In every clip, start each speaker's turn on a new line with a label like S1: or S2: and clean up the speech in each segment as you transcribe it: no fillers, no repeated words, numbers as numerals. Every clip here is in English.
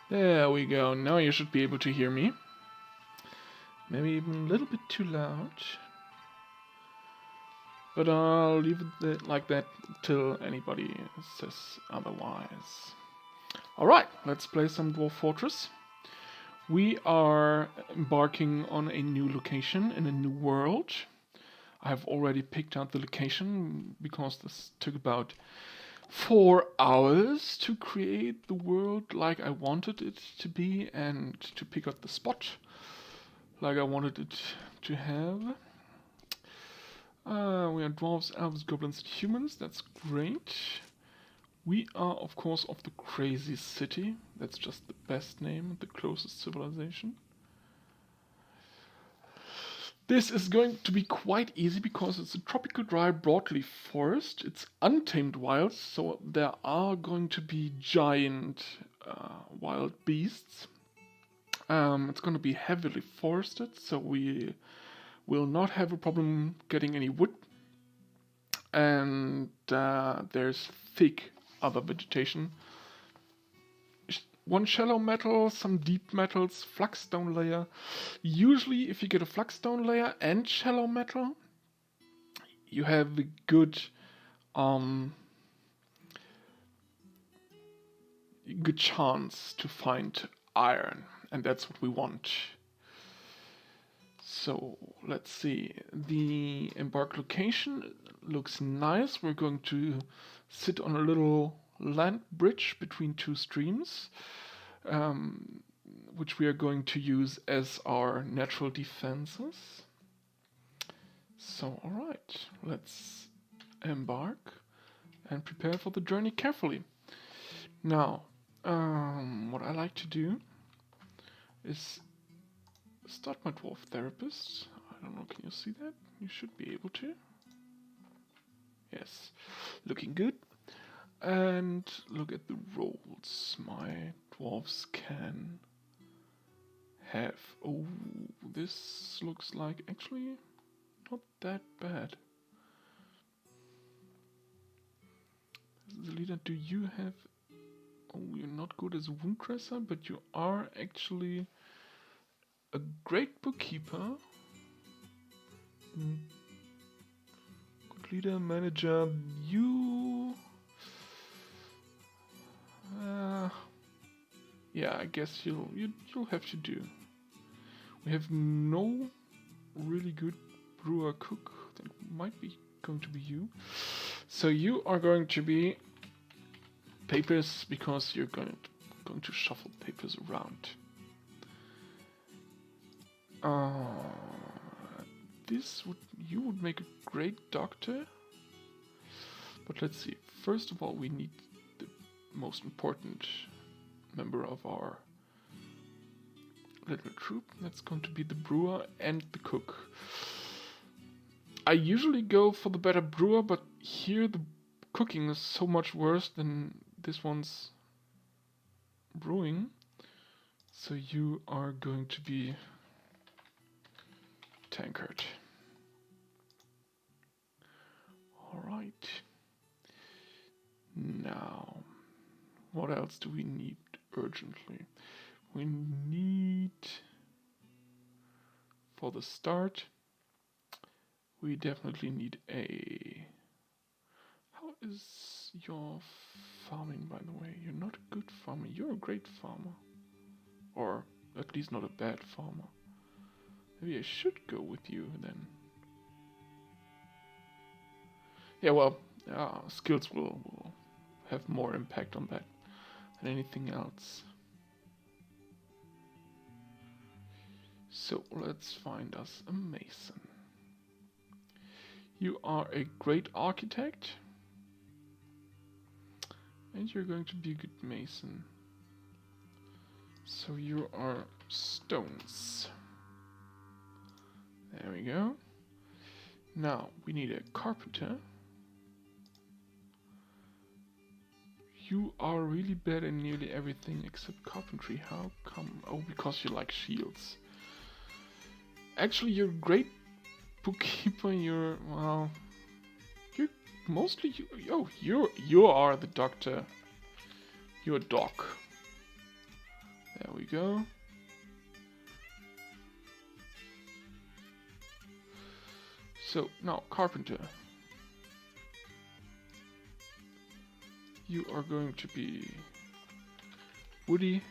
S1: There we go. Now you should be able to hear me. Maybe even a little bit too loud. But I'll leave it like that till anybody says otherwise. Alright, let's play some Dwarf Fortress. We are embarking on a new location in a new world. I have already picked out the location because this took about 4 hours to create the world like I wanted it to be and to pick out the spot like I wanted it to have. We are dwarves, elves, goblins, and humans. That's great. We are, of course, of the crazy city. That's just the best name, the closest civilization. This is going to be quite easy because it's a tropical dry broadleaf forest. It's untamed wilds, so there are going to be giant wild beasts. It's going to be heavily forested, so we will not have a problem getting any wood. And there's thick other vegetation. One shallow metal, some deep metals, flagstone layer. Usually if you get a flagstone layer and shallow metal, you have a good chance to find iron, and that's what we want. So let's see, the embark location looks nice. We're going to sit on a little land bridge between 2 streams, which we are going to use as our natural defenses. So alright, let's embark and prepare for the journey carefully. Now, what I like to do is start my dwarf therapist. I don't know, can you see that? You should be able to. Yes, looking good. And look at the rolls my dwarves can have. Oh, this looks like actually not that bad. The leader, do you have... Oh, you're not good as a wound dresser, but you are actually a great bookkeeper. Good leader, manager, you... yeah, I guess you'll have to do. We have no really good brewer cook. That might be going to be you. So you are going to be papers because you're going to shuffle papers around. You would make a great doctor. But let's see. First of all, we need the most important member of our little troop. That's going to be the brewer and the cook. I usually go for the better brewer, but here the cooking is so much worse than this one's brewing. So you are going to be tankard. Alright. Now, what else do we need urgently? We need, for the start, we definitely need a... How is your farming, by the way? You're not a good farmer. You're a great farmer. Or at least not a bad farmer. Maybe I should go with you then. Yeah, well, skills will have more impact on that than anything else. So let's find us a mason. You are a great architect. And you're going to be a good mason. So you are stones. There we go. Now we need a carpenter. You are really bad in nearly everything except carpentry. How come? Oh, because you like shields. Actually, you're a great bookkeeper. You're, well, you're mostly you are the doctor. You're a doc. There we go. So, now, carpenter. You are going to be Woody.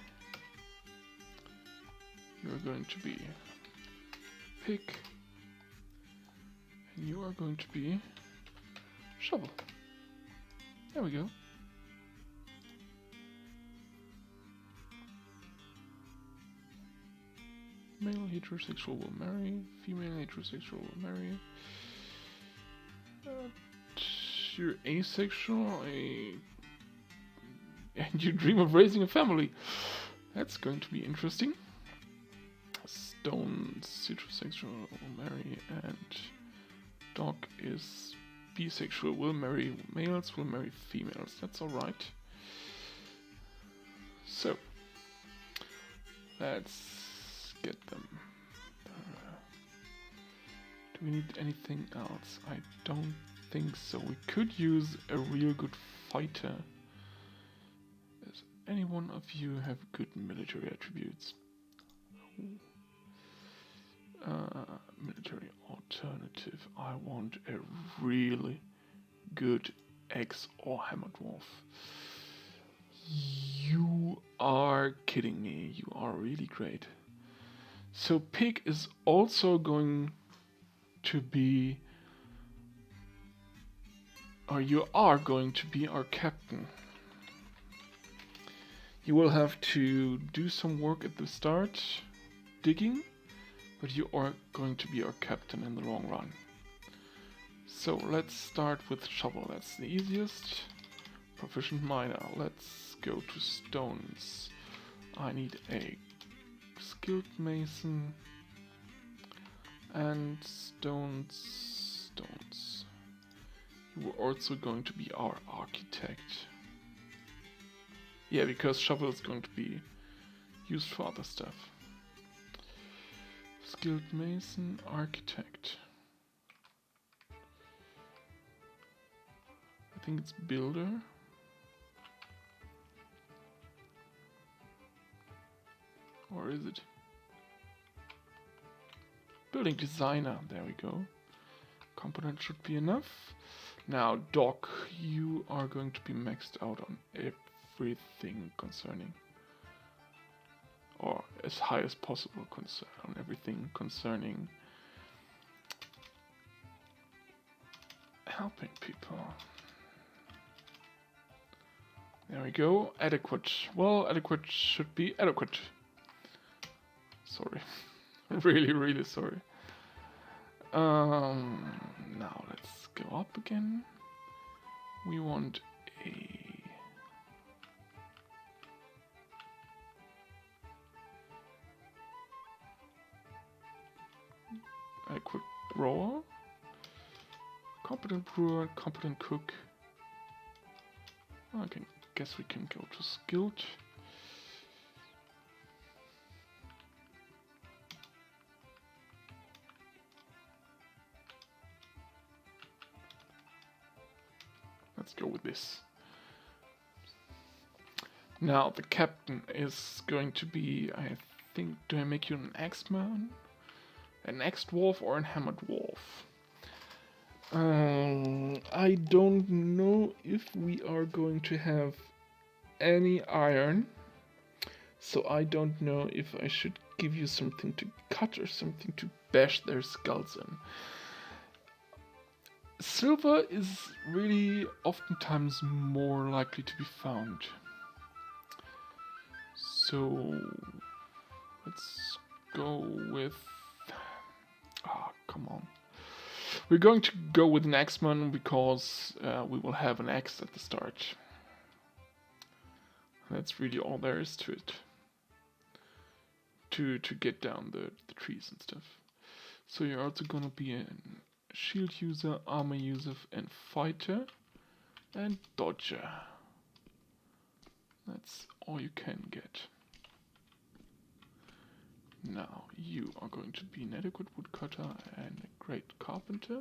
S1: You are going to be Pick. And you are going to be Shovel. There we go. Male heterosexual will marry. Female heterosexual will marry. You're asexual. And you dream of raising a family. That's going to be interesting. Stone's heterosexual will marry, and Dog is bisexual, will marry males, will marry females. That's alright. So, let's get them. Do we need anything else? I don't think so. We could use a real good fighter. Does any one of you have good military attributes? Military alternative. I want a really good X or Hammer Dwarf. You are kidding me. You are really great. So Pig is also going to be, or you are going to be our captain. You will have to do some work at the start, digging, but you are going to be our captain in the long run. So let's start with Shovel, that's the easiest. Proficient miner, let's go to stones. I need a skilled mason and stones. You are also going to be our architect. Yeah, because Shovel is going to be used for other stuff. Skilled mason, architect. I think it's builder. Or is it? Building designer, there we go. Component should be enough. Now, Doc, you are going to be maxed out on everything concerning, or as high as possible on everything concerning helping people. There we go. Adequate. Well, adequate should be adequate. Sorry. really sorry. Now let's go up again. We want a adequate grower, competent brewer, competent cook. I guess we can go to skilled. Let's go with this. Now the captain is going to be, I think, do I make you an axeman? An axe dwarf or a hammer dwarf? I don't know if we are going to have any iron, so I don't know if I should give you something to cut or something to bash their skulls in. Silver is really oftentimes more likely to be found. So let's go with... Ah, come on. We're going to go with an axeman because we will have an axe at the start. That's really all there is to it. To get down the trees and stuff. So you're also gonna be a shield user, armor user, and fighter, and dodger. That's all you can get. Now you are going to be an adequate woodcutter and a great carpenter.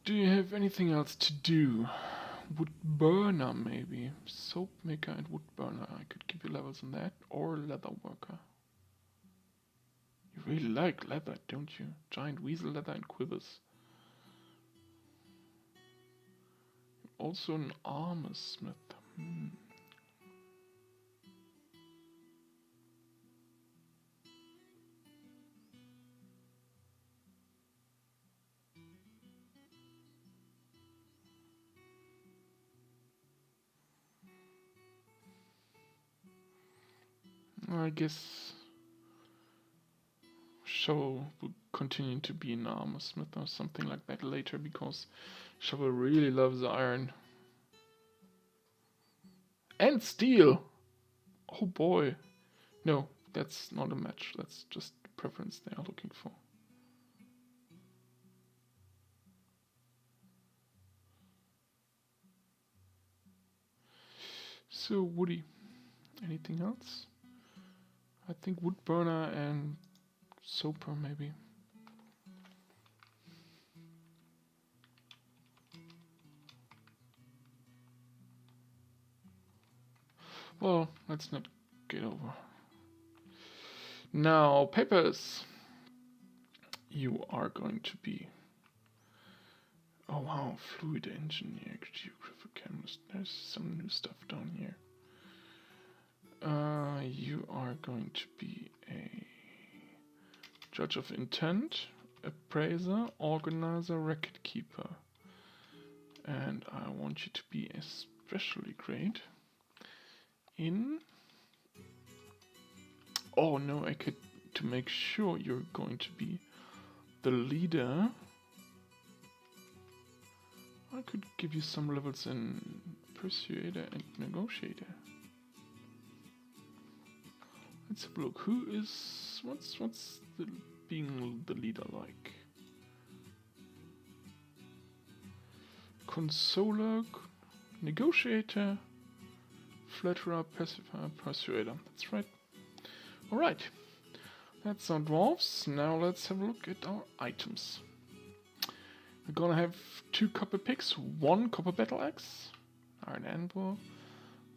S1: Do you have anything else to do? Wood burner, maybe. Soap maker and wood burner. I could give you levels on that. Or leather worker. You really like leather, don't you? Giant weasel leather and quivers. Also an armor smith. I guess Shovel will continue to be an armor smith or something like that later, because Shovel really loves iron. And steel! Oh boy. No, that's not a match. That's just the preference they are looking for. So, Woody. Anything else? I think wood burner and soaper, maybe. Well, let's not get over. Now, papers. You are going to be... Oh wow, fluid engineer, geographic chemist. There's some new stuff down here. You are going to be a judge of intent, appraiser, organizer, record keeper. And I want you to be especially great in... Oh no, I could... To make sure you're going to be the leader, I could give you some levels in persuader and negotiator. Let's have a look. Who is... What's the, being the leader like? Consoler, negotiator, flatterer, pacifier, persuader. That's right. Alright. That's our dwarves. Now let's have a look at our items. We're gonna have 2 copper picks, 1 copper battle axe, iron anvil,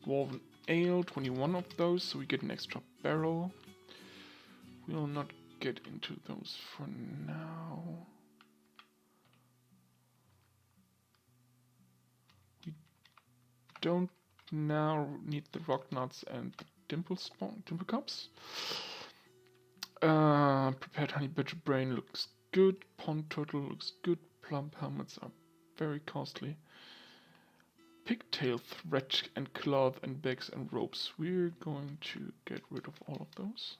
S1: dwarven ale, 21 of those, so we get an extra barrel. We'll not get into those for now. We don't now need the rock nuts and the dimple cups. Prepared honey badger brain looks good. Pond turtle looks good. Plum helmets are very costly. Pigtail thread and cloth and bags and ropes. We're going to get rid of all of those.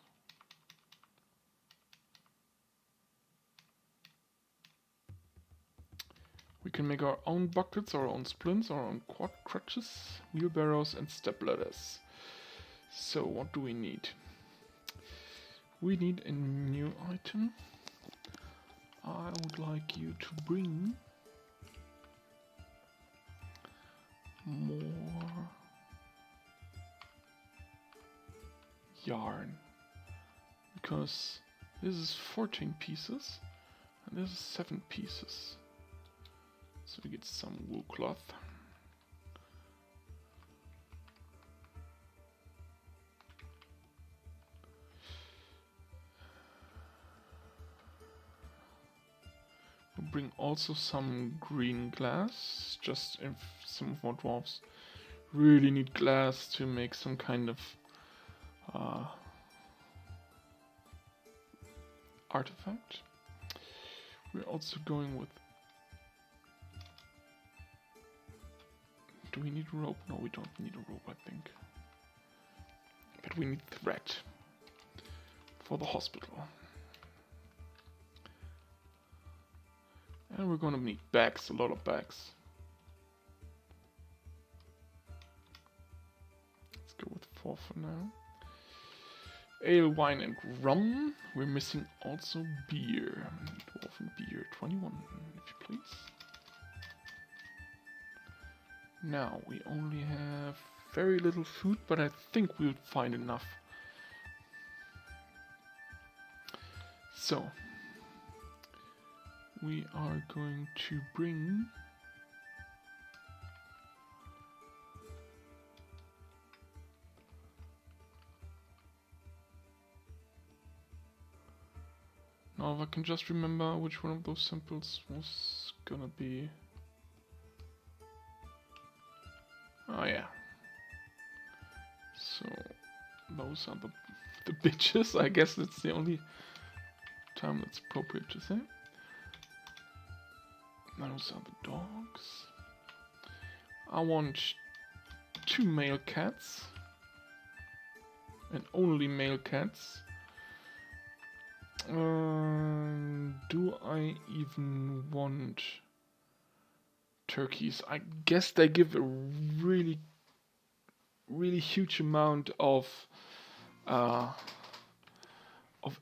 S1: We can make our own buckets, our own splints, our own quad crutches, wheelbarrows and step ladders. So what do we need? We need a new item. I would like you to bring more yarn, because this is 14 pieces and this is 7 pieces. So we get some wool cloth. We'll bring also some green glass, just if some of our dwarves really need glass to make some kind of artifact. We're also going with... Do we need a rope? No, we don't need a rope, I think. But we need thread for the hospital. And we're gonna need bags, a lot of bags. Let's go with 4 for now. Ale, wine and rum. We're missing also beer. Dwarven beer, 21, if you please. Now, we only have very little food, but I think we'll find enough. So, we are going to bring Now if I can just remember which one of those samples was gonna be... Oh yeah. So those are the bitches. I guess that's the only time that's appropriate to say. Those are the dogs. I want 2 male cats. And only male cats. Do I even want turkeys? I guess they give a really huge amount of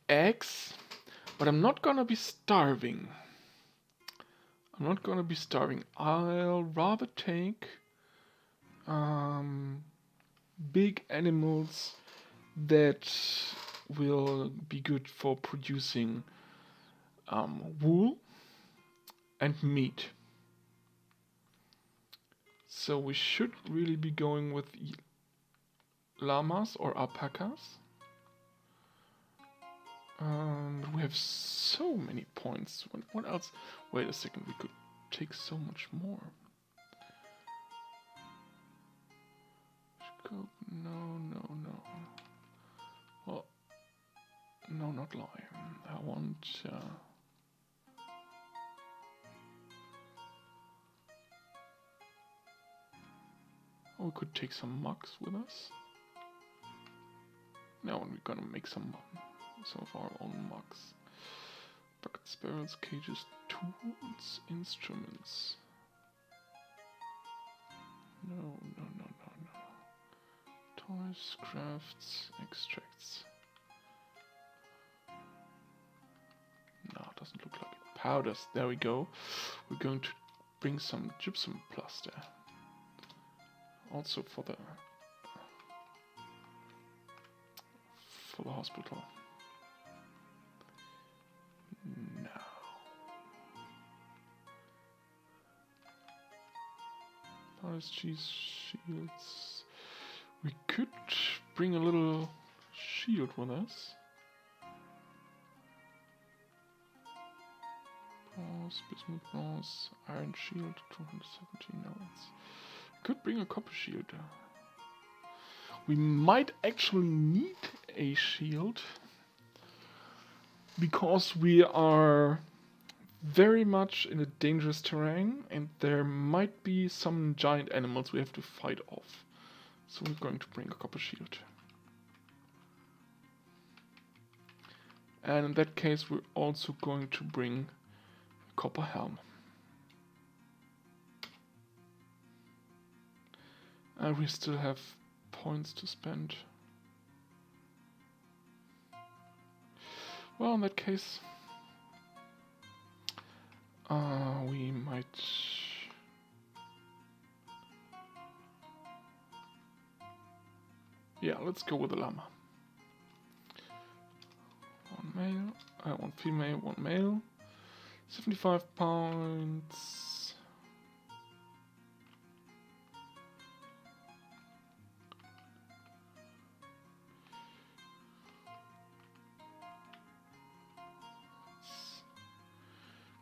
S1: eggs, but I'm not gonna be starving. I'll rather take big animals that will be good for producing wool and meat. So we should really be going with llamas or alpacas. We have so many points. What else? Wait a second, we could take so much more. No. Well, no, not lion. I want... we could take some mugs with us. No, we're gonna make some of our own mugs. Buckets, barrels, cages, tools, instruments. No. Toys, crafts, extracts. No, it doesn't look like it. Powders, there we go. We're going to bring some gypsum plaster. Also for the hospital. No. Powders, cheese, shields. We could bring a little shield with us. Bronze, bismuth bronze, iron shield, 270 notes. Could bring a copper shield. We might actually need a shield because we are very much in a dangerous terrain and there might be some giant animals we have to fight off. So we're going to bring a copper shield. And in that case we're also going to bring a copper helm. And we still have points to spend. Well, in that case, we might... Yeah, let's go with the llama. One female, one male. 75 pounds.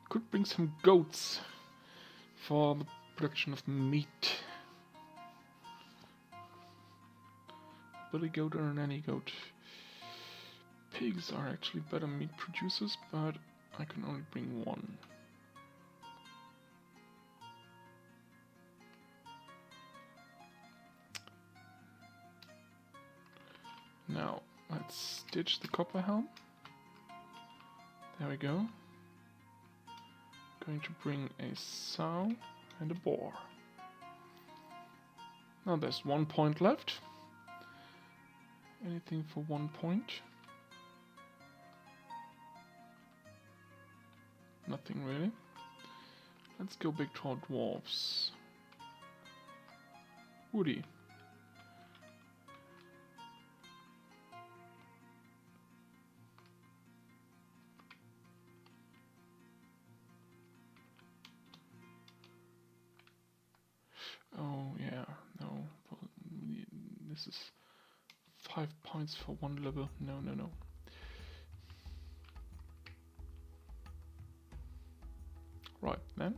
S1: Could bring some goats for the production of meat. Billy goat or a nanny goat. Pigs are actually better meat producers, but I can only bring one. Now, let's stitch the copper helm. There we go. Going to bring a sow and a boar. Now there's 1 point left. Anything for 1 point? Nothing really. Let's go back to our dwarves. Woody. Oh yeah, no. This is 5 points for 1 level. No. Right then,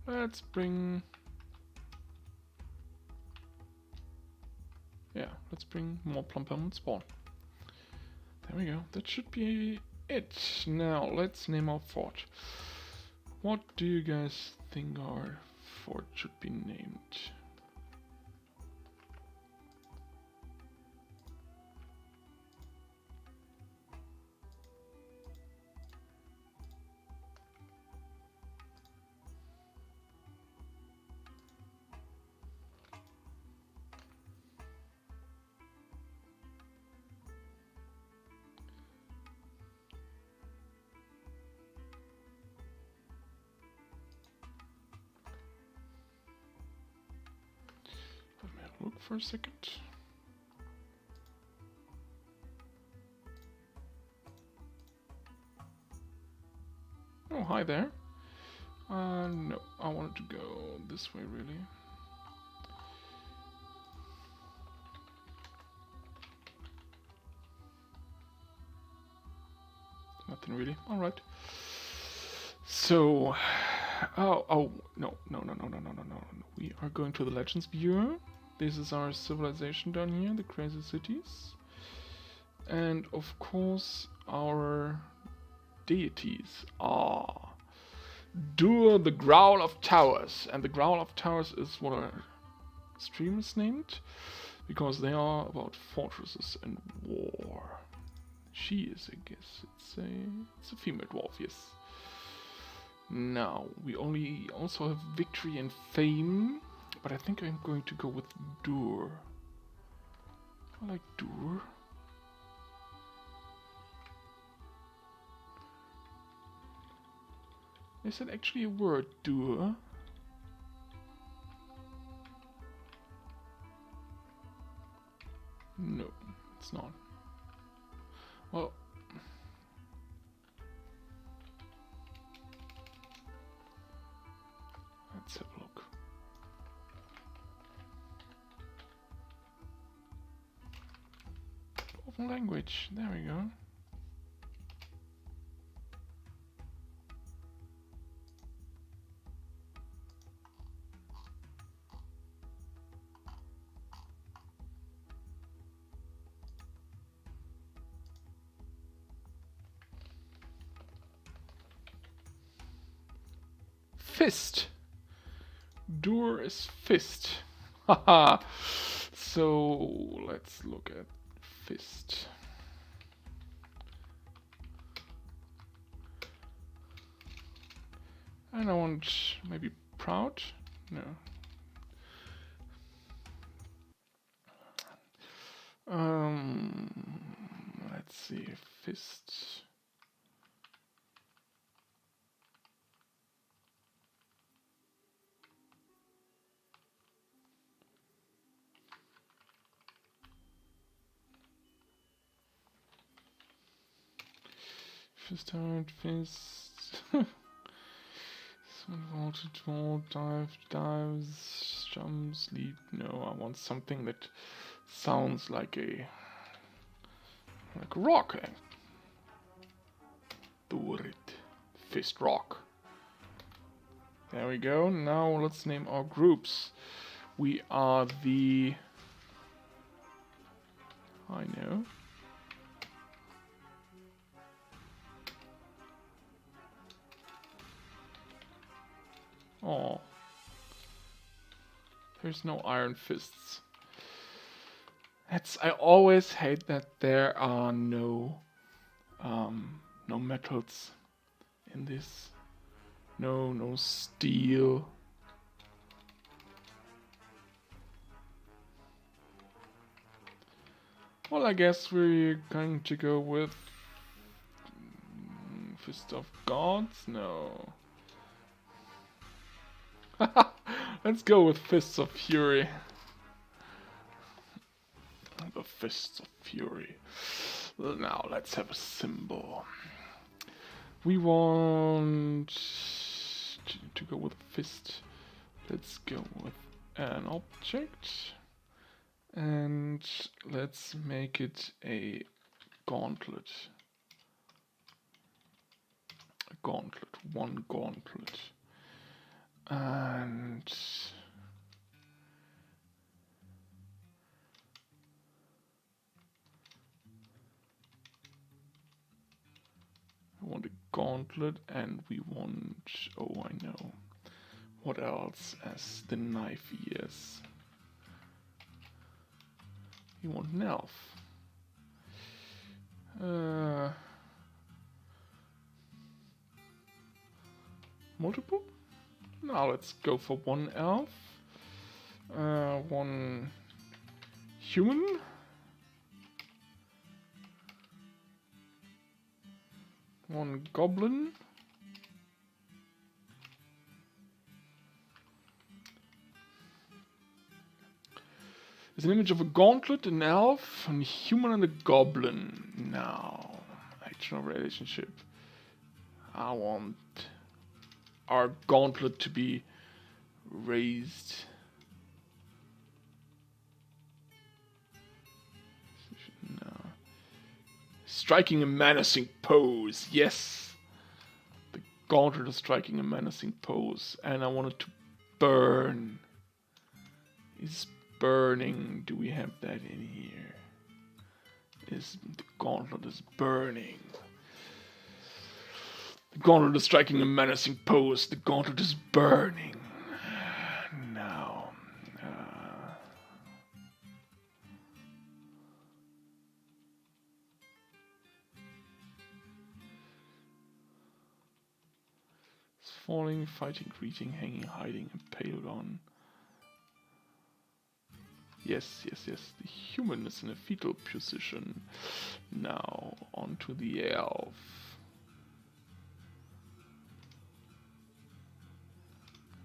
S1: let's bring... Yeah, let's bring more Plumpum spawn. There we go, that should be it. Now, let's name our fort. What do you guys think our fort should be named? Let me look for a second. Oh, hi there. No, I wanted to go this way, really. Nothing really. Alright. So... Oh, no. We are going to the Legends Viewer. This is our civilization down here, the crazy cities. And, of course, our deities are... Dur, the Growl of Towers. And the Growl of Towers is what our stream is named, because they are about fortresses and war. She is, I guess. It's a female dwarf, yes. Now, we also have Victory and Fame, but I think I'm going to go with Dur. I like Dur. Is that actually a word, Dur? No, it's not. Well, let's have a look. Open language, there we go. Fist. Dur is fist. Haha. So let's look at fist. And I want maybe proud. No. Let's see, fist. Fist hard, fist. Vaulted, vault, dives, jumps, leap. No, I want something that sounds like a rock. Do it. Fist rock. There we go. Now let's name our groups. We are the... I know. Oh. There's no iron fists. I always hate that there are no metals in this. No steel. Well, I guess we're going to go with Fist of Gods? No. Let's go with Fists of Fury. The Fists of Fury. Now let's have a symbol. We want to go with fist. Let's go with an object. And let's make it a gauntlet. A the gauntlet. One gauntlet. And I want a gauntlet, and we want, oh, I know. What else as the knife is? You want an elf. Multiple? Now let's go for one elf. One human. One goblin. There's an image of a gauntlet, an elf, a human, and a goblin. Now, actual relationship. I want our gauntlet to be raised. No. Striking a menacing pose. Yes. The gauntlet is striking a menacing pose. And I want it to burn. It's burning. Do we have that in here? The gauntlet is burning. The gauntlet is striking a menacing pose. The gauntlet is burning. Now. It's falling, fighting, greeting, hanging, hiding, impaled on. Yes, yes, yes. The human is in a fetal position. Now, onto the elf.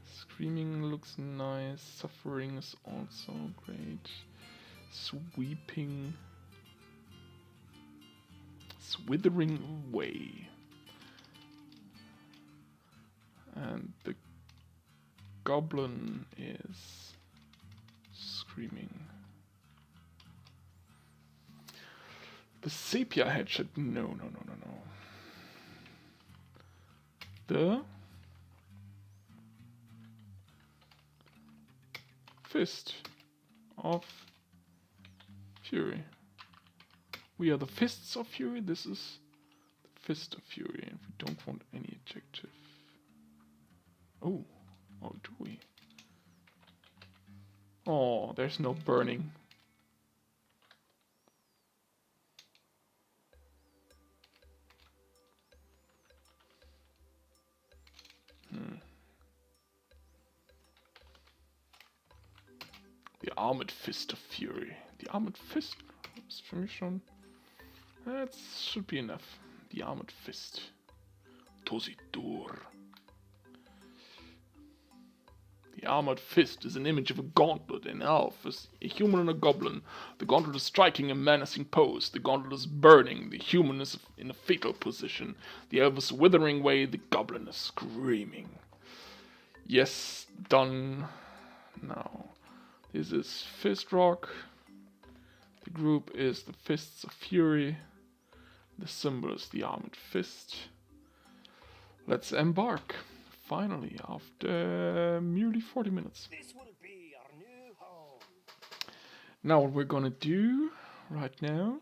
S1: Screaming looks nice. Suffering is also great. Sweeping. Swithering away. And the goblin is screaming. The sepia head should... No. The fist of fury. We are the fists of fury. This is the fist of fury, and we don't want any adjective. Oh, do we? Oh, there's no burning. The armored fist of fury. The armored fist is for me shown. That should be enough. The armored fist. Tositur. The armored fist is an image of a gauntlet, an elf, a human and a goblin. The gauntlet is striking a menacing pose. The gauntlet is burning. The human is in a fetal position. The elf is withering away. The goblin is screaming. Yes, done. Now, this is Fist Rock. The group is the Fists of Fury. The symbol is the armored fist. Let's embark. Finally, after merely 40 minutes.
S2: This will be our new home.
S1: Now what we're gonna do right now.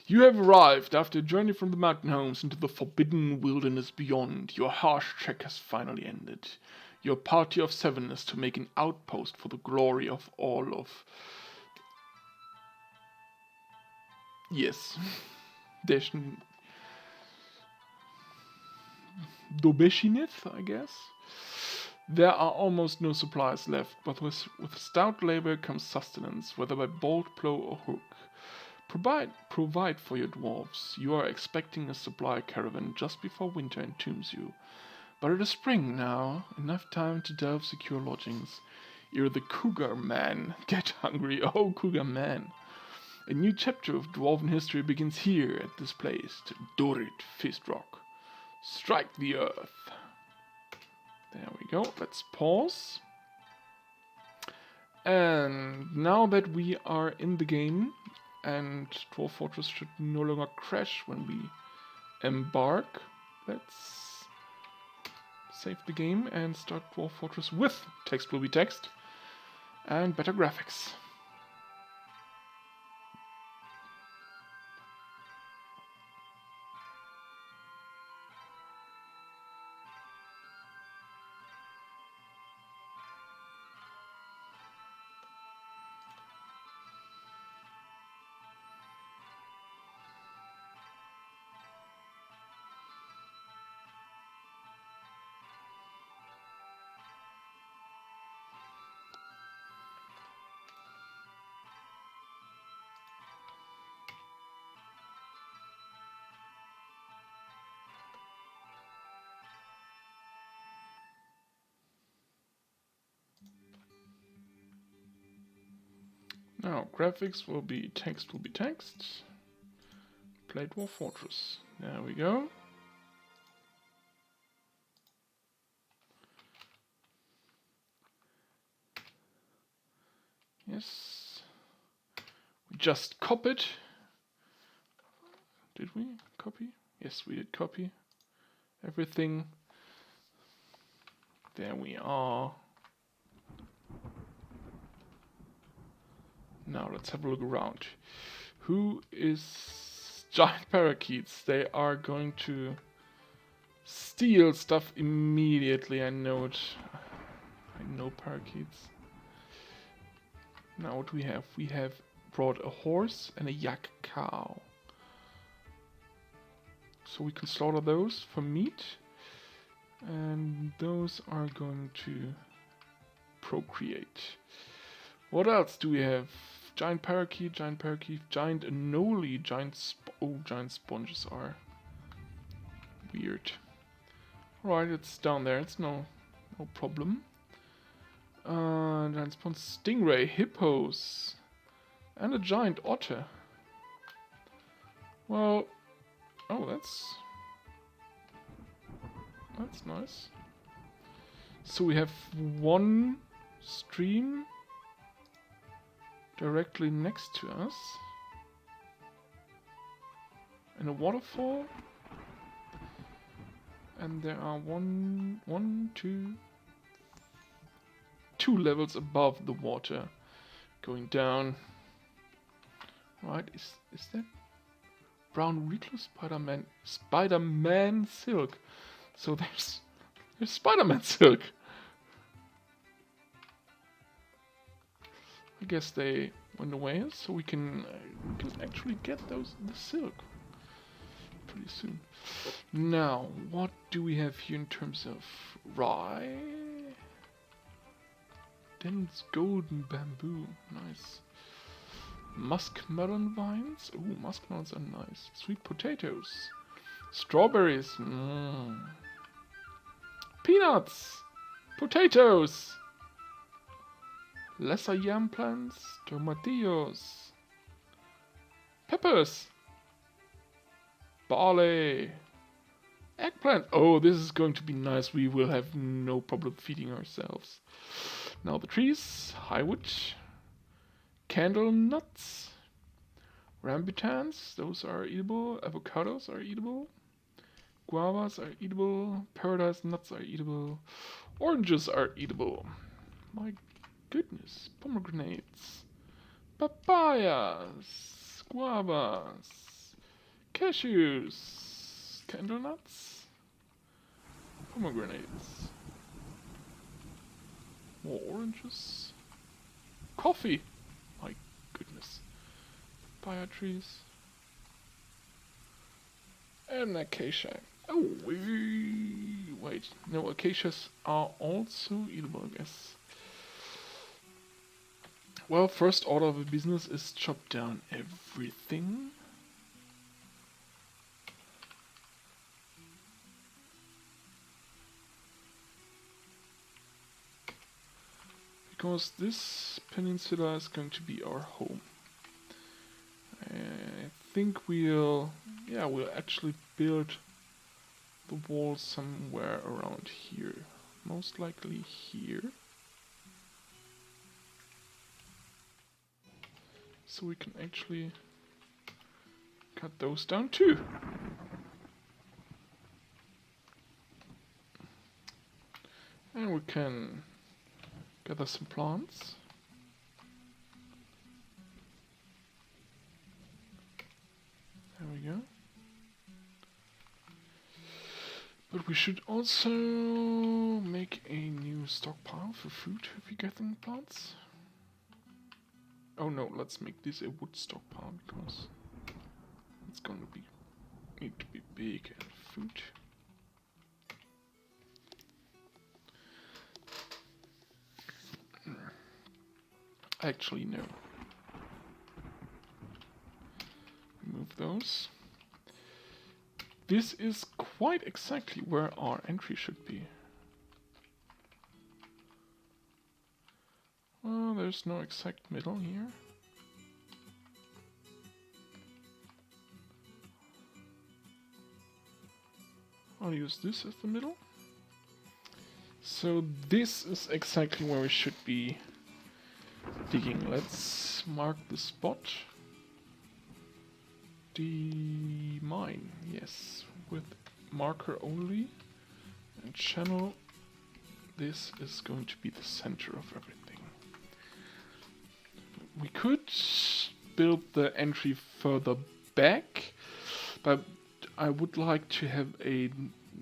S1: You have arrived after a journey from the mountain homes into the forbidden wilderness beyond. Your harsh trek has finally ended. Your party of 7 is to make an outpost for the glory of all of... Yes. Dobeshinith, I guess. There are almost no supplies left, but with stout labor comes sustenance, whether by bolt, plow, or hook. Provide for your dwarves. You are expecting a supply caravan just before winter entombs you. But it is spring now, enough time to delve secure lodgings. You're the Cougar Man. Get hungry, oh Cougar Man. A new chapter of dwarven history begins here at this place, Dorit Fistrock. Strike the earth. There we go. Let's pause. And now that we are in the game, and Dwarf Fortress should no longer crash when we embark. Let's save the game and start Dwarf Fortress with text will be text and better graphics. Now, graphics will be text will be text. Play Dwarf Fortress. There we go. Yes. We just copied. Did we copy? Yes, we did copy everything. There we are. Now let's have a look around. Who is giant parakeets? They are going to steal stuff immediately. I know it. I know parakeets. Now what do we have? We have brought a horse and a yak cow. So we can slaughter those for meat. And those are going to procreate. What else do we have? Giant parakeet, giant anole, giant sponges are weird. Alright, it's down there, it's no problem. Giant sponge, stingray, hippos, and a giant otter. Well, oh, that's nice. So we have one stream directly next to us, and a waterfall, and there are two levels above the water going down. Right, is that brown recluse Spider-Man silk? So there's Spider-Man silk. I guess they went away, so we can actually get the silk pretty soon. Now, what do we have here in terms of rye? Dense golden bamboo, nice. Muskmelon vines, ooh, muskmelons are nice. Sweet potatoes, strawberries, peanuts, potatoes. Lesser yam plants, tomatillos, peppers, barley, eggplant. Oh, this is going to be nice. We will have no problem feeding ourselves. Now the trees, highwood, candle nuts, rambutans, those are eatable, avocados are eatable, guavas are eatable, paradise nuts are eatable, oranges are eatable. My goodness, pomegranates, papayas, guavas, cashews, candle nuts, pomegranates, more oranges, coffee, my goodness, papaya trees, and acacia. Oh, wait, no, acacias are also eatable, I guess. Well, first order of business is chop down everything. Because this peninsula is going to be our home. I think we'll actually build the wall somewhere around here. Most likely here. So we can actually cut those down too. And we can gather some plants. There we go. But we should also make a new stockpile for food if we get any plants. Oh no, let's make this a wood stockpile because it's gonna need to be big and food. Actually, no. Remove those. This is quite exactly where our entry should be. Well, there's no exact middle here. I'll use this as the middle. So this is exactly where we should be digging. Let's mark the spot. The mine, yes, with marker only. And channel, this is going to be the center of everything. We could build the entry further back, but I would like to have a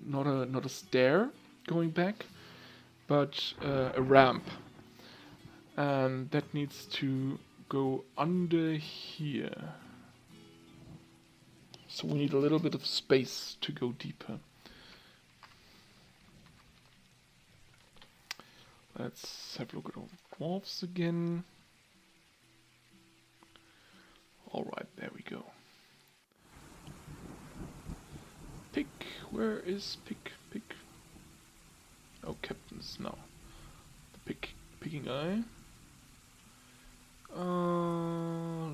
S1: not a stair going back, but a ramp, and that needs to go under here. So we need a little bit of space to go deeper. Let's have a look at all the dwarves again. Alright, there we go. Pick, where is Pick? Pick. Oh, captain's now. The picking guy.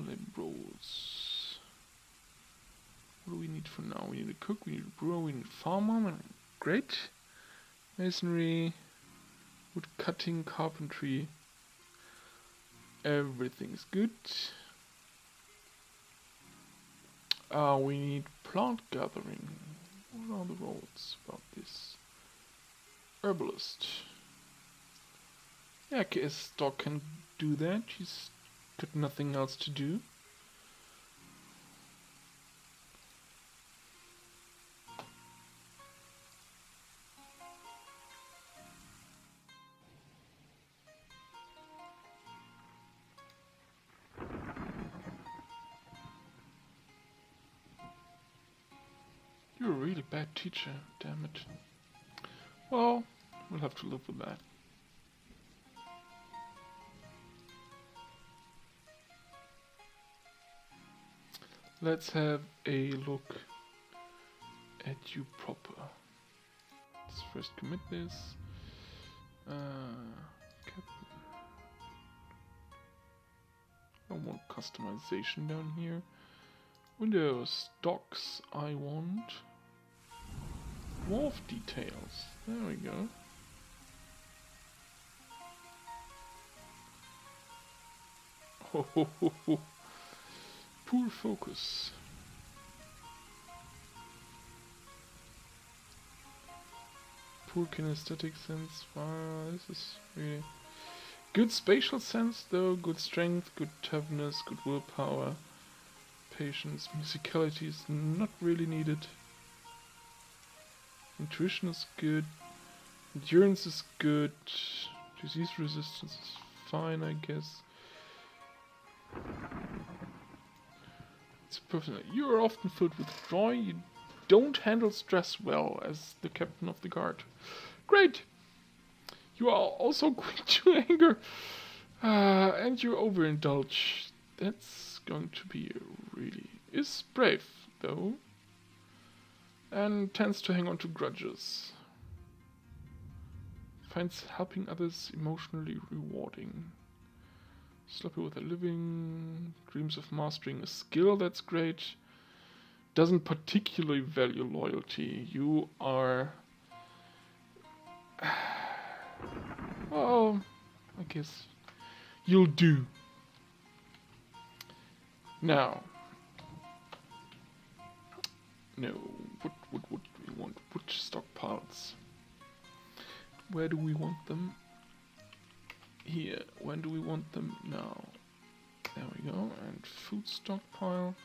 S1: Liberals. What do we need for now? We need a cook, we need a brewer, we need a farmer. Great. Masonry, wood cutting, carpentry. Everything's good. We need plant gathering. What are the roles about this? Herbalist. Yeah, KS Dog can do that. He's got nothing else to do. You're a really bad teacher, damn it. Well, we'll have to live with that. Let's have a look at you proper. Let's first commit this. I want customization down here. Windows, docs, I want. Dwarf details. There we go. Ho ho ho ho. Poor focus. Poor kinesthetic sense. Wow, this is really good spatial sense though. Good strength, good toughness, good willpower, patience. Musicality is not really needed. Intuition is good. Endurance is good. Disease resistance is fine, I guess. It's perfect. You are often filled with joy. You don't handle stress well as the captain of the guard. Great! You are also quick to anger. And you overindulge. That's going to be really... Is brave, though. And tends to hang on to grudges. Finds helping others emotionally rewarding. Sloppy with a living. Dreams of mastering a skill, that's great. Doesn't particularly value loyalty. You are... Well, I guess you'll do. Now, no, what do we want? Wood stockpiles. Where do we want them? Here. When do we want them? Now. There we go. And food stockpile.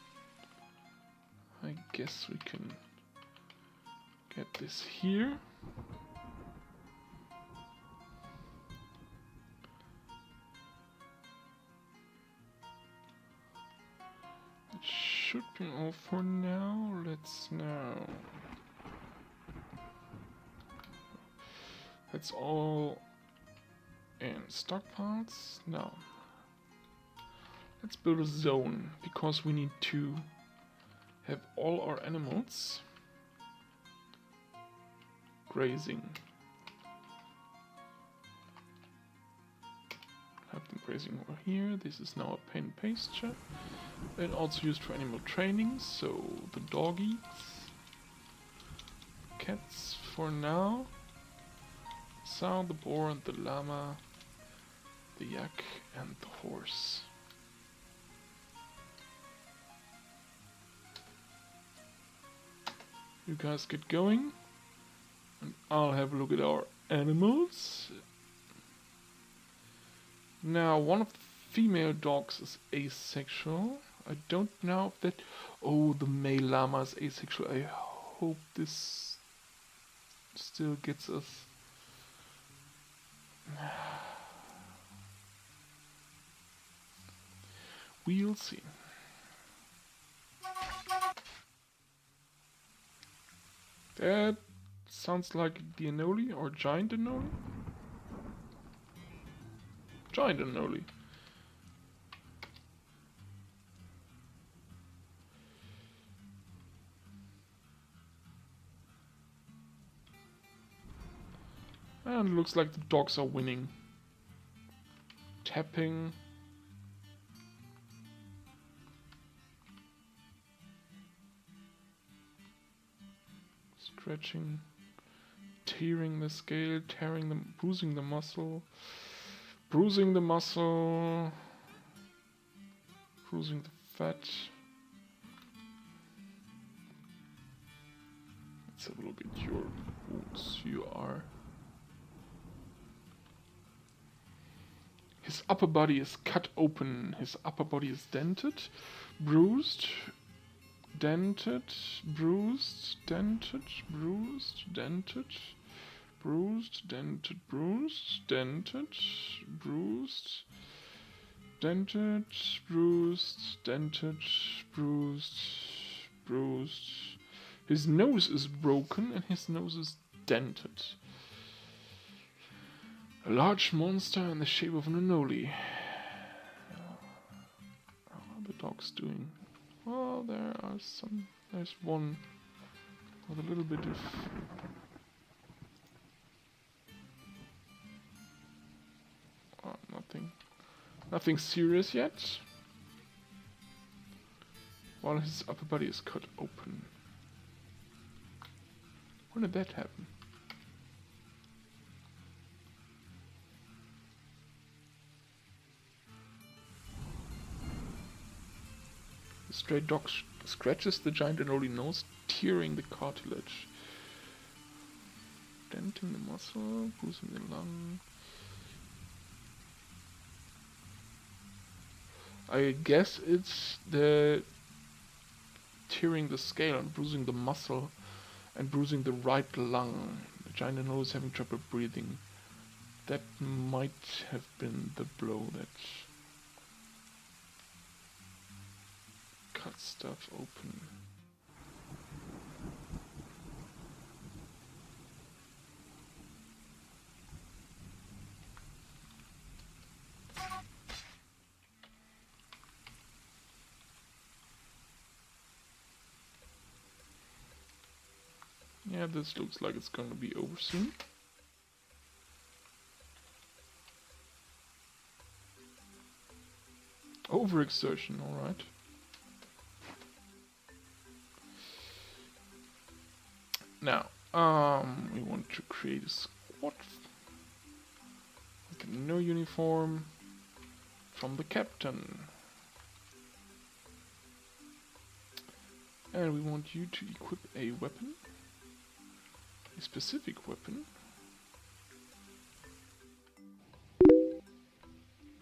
S1: I guess we can get this here. It should be all for now. Let's now. That's all in stockpiles. Now. Let's build a zone, because we need to have all our animals grazing. Have them grazing over here. This is now a pen pasture. And also used for animal training, so the doggies. Cats for now. Sow, the boar and the llama. The yak and the horse. You guys get going, and I'll have a look at our animals. Now, one of the female dogs is asexual. I don't know if that... Oh, the male llama is asexual. I hope this still gets us... We'll see. That sounds like the Anoli or giant Anoli. Giant Anoli. And it looks like the dogs are winning. Tapping. Stretching, tearing the scale, tearing them, bruising the muscle, bruising the muscle, bruising the fat. Let's have a look at your wounds. You are... His upper body is cut open, his upper body is dented, bruised, dented, bruised, dented, bruised, dented, bruised, dented, bruised, dented, bruised, dented, bruised, dented, bruised, bruised. His nose is broken and his nose is dented. A large monster in the shape of an Anoli. How are the dogs doing? Well, there are some. There's one with a little bit of. Nothing serious yet. While his upper body is cut open. When did that happen? The stray dog scratches the giant Anoli nose, tearing the cartilage. Denting the muscle, bruising the lung. I guess it's the tearing the scale and bruising the muscle and bruising the right lung. The giant Anoli is having trouble breathing. That might have been the blow that cut stuff open. Yeah, this looks like it's going to be over soon. Overexertion, alright. Now, we want to create a squad with no uniform from the captain. And we want you to equip a weapon. A specific weapon.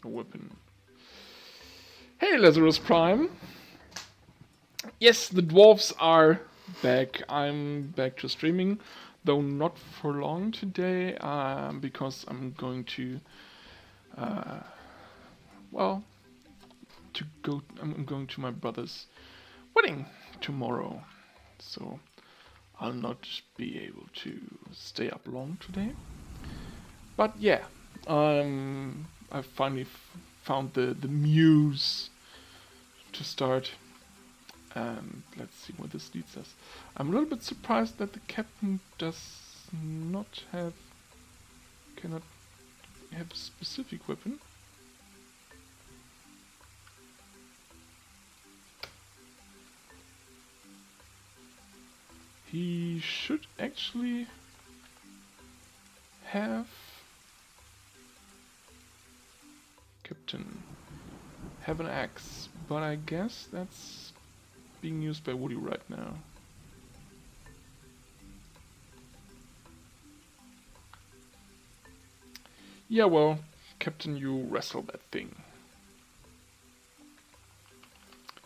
S1: a weapon. Hey, Lazarus Prime. Yes, the dwarves are back. I'm back to streaming, though not for long today, because I'm going to, well, I'm going to my brother's wedding tomorrow, so I'll not be able to stay up long today. But yeah, I finally found the muse to start. And let's see where this leads us. I'm a little bit surprised that the captain cannot have a specific weapon. He should actually have... Captain. Have an axe, but I guess that's being used by Woody right now. Yeah, well, Captain, you wrestle that thing.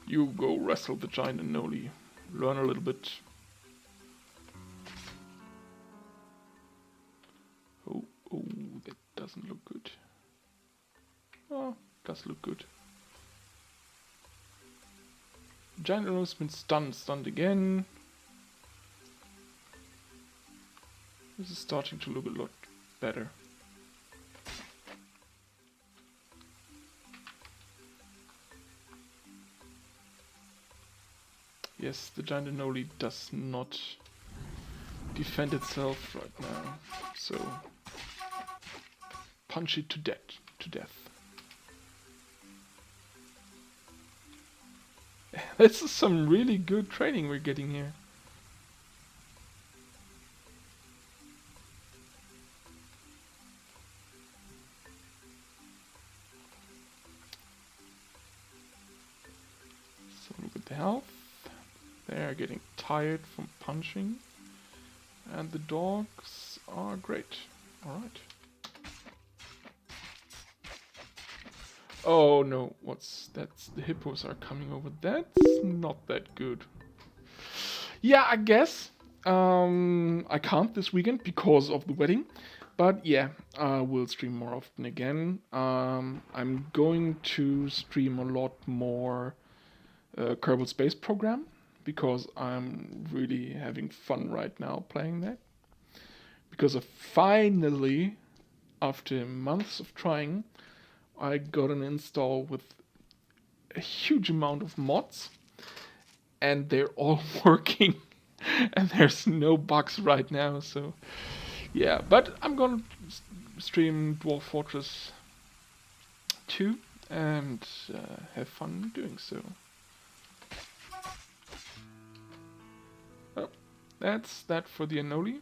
S1: You go wrestle the giant Anoli. Learn a little bit. Oh, that doesn't look good. Oh, does look good. Giant Anoli's been stunned again. This is starting to look a lot better. Yes, the giant Anoli does not defend itself right now, so punch it to death. This is some really good training we're getting here. So look at the health. They are getting tired from punching. And the dogs are great. Alright. Oh no, that's the hippos are coming over. That's not that good. Yeah, I guess I can't this weekend because of the wedding. But yeah, I will stream more often again. I'm going to stream a lot more Kerbal Space Program because I'm really having fun right now playing that. Because finally, after months of trying, I got an install with a huge amount of mods, and they're all working, and there's no bugs right now, so yeah. But I'm gonna stream Dwarf Fortress 2 and have fun doing so. Oh, that's that for the Anoli.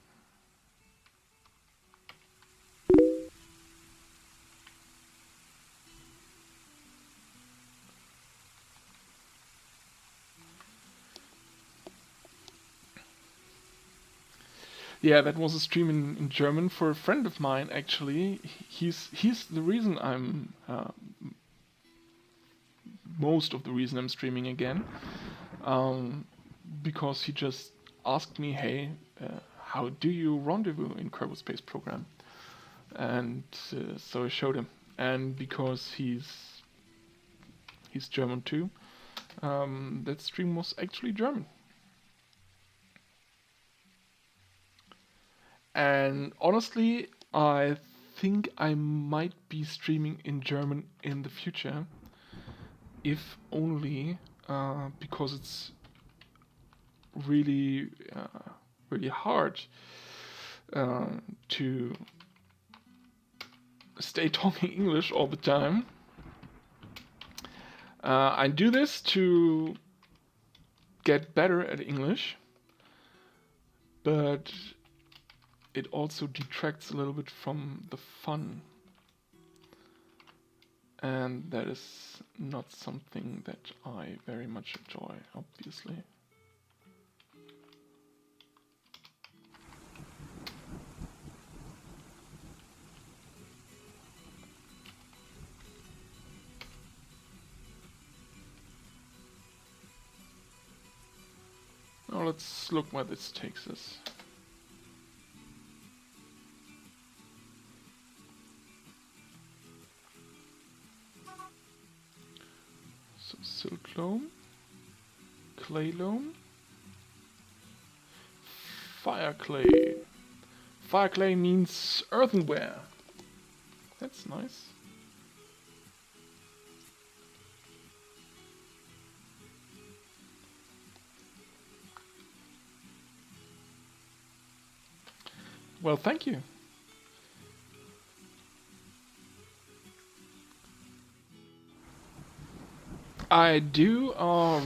S1: Yeah, that was a stream in German for a friend of mine. Actually, he's the reason I'm most of the reason I'm streaming again, because he just asked me, "Hey, how do you rendezvous in Kerbal Space Program?" And so I showed him, and because he's German too, that stream was actually German. And honestly, I think I might be streaming in German in the future, if only because it's really hard to stay talking English all the time. I do this to get better at English, but it also detracts a little bit from the fun. And that is not something that I very much enjoy, obviously. Now let's look where this takes us. So silk loam, clay loam, fire clay. Fire clay means earthenware. That's nice. Well, thank you. I do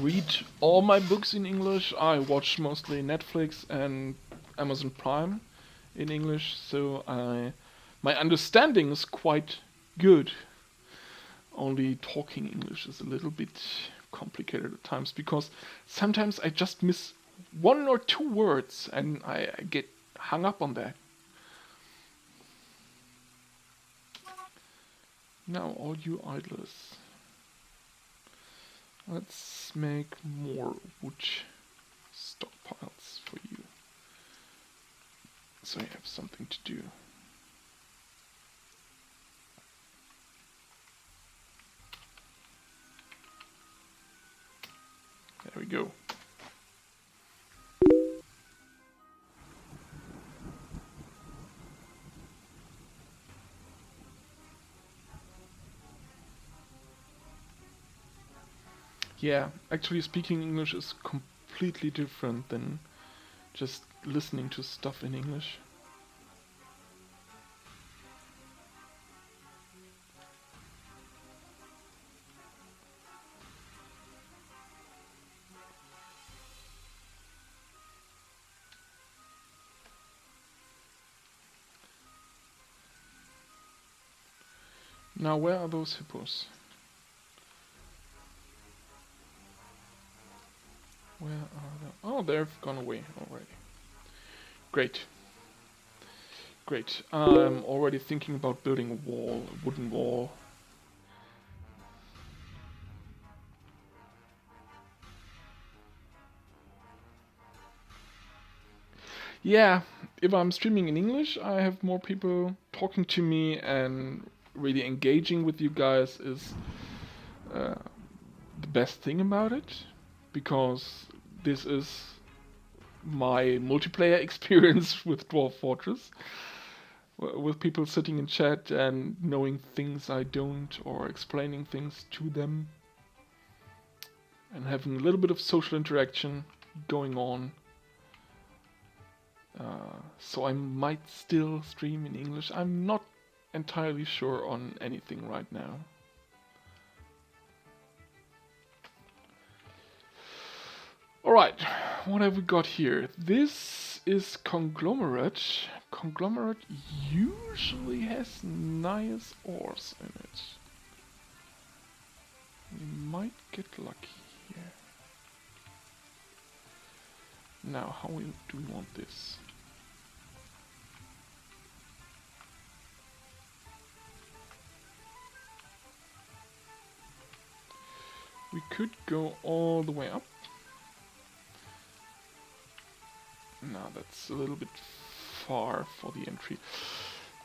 S1: read all my books in English. I watch mostly Netflix and Amazon Prime in English, so my understanding is quite good. Only talking English is a little bit complicated at times because sometimes I just miss one or two words and I get hung up on that. Now, all you idlers, let's make more wood stockpiles for you, so you have something to do. There we go. Yeah, actually speaking English is completely different than just listening to stuff in English. Now, where are those hippos? Where are they? Oh, they've gone away already. Great. Great. I'm already thinking about building a wall, a wooden wall. Yeah, if I'm streaming in English, I have more people talking to me and really engaging with you guys is the best thing about it, because this is my multiplayer experience with Dwarf Fortress, with people sitting in chat and knowing things I don't, or explaining things to them, and having a little bit of social interaction going on. So I might still stream in English. I'm not entirely sure on anything right now. Alright, what have we got here? This is Conglomerate. Conglomerate usually has nice ores in it. We might get lucky here. Now, how do we want this? We could go all the way up. No, that's a little bit far for the entry.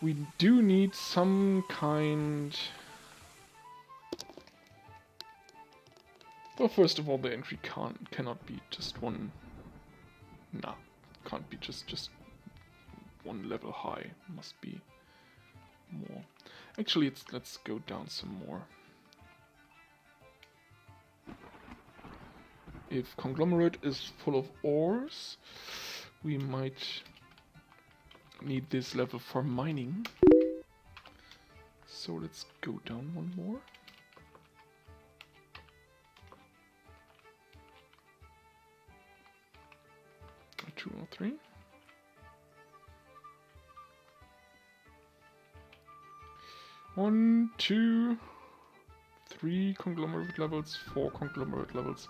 S1: We do need some kind... Well, first of all, the entry cannot be just one... Nah, can't be just one level high. Must be more. Actually, let's go down some more. If Conglomerate is full of ores, we might need this level for mining. So let's go down one more. Two or three. One, two, three conglomerate levels, 4 conglomerate levels,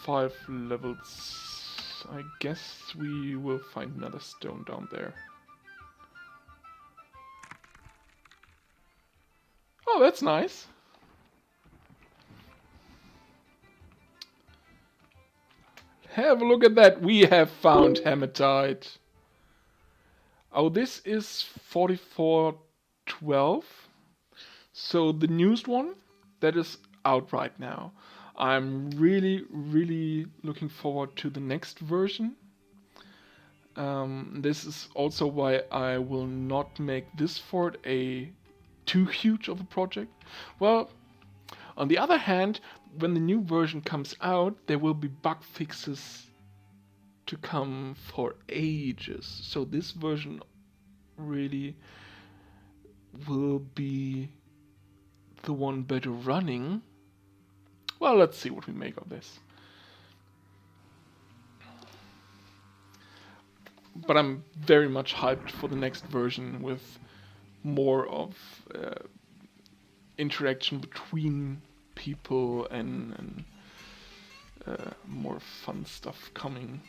S1: 5 levels. I guess we will find another stone down there. Oh, that's nice. Have a look at that. We have found hematite. Oh, this is 4412. So the newest one that is out right now. I'm really, really looking forward to the next version. This is also why I will not make this fort a too huge of a project. Well, on the other hand, when the new version comes out, there will be bug fixes to come for ages. So this version really will be the one better running. Well, let's see what we make of this. But I'm very much hyped for the next version with more of interaction between people and more fun stuff coming.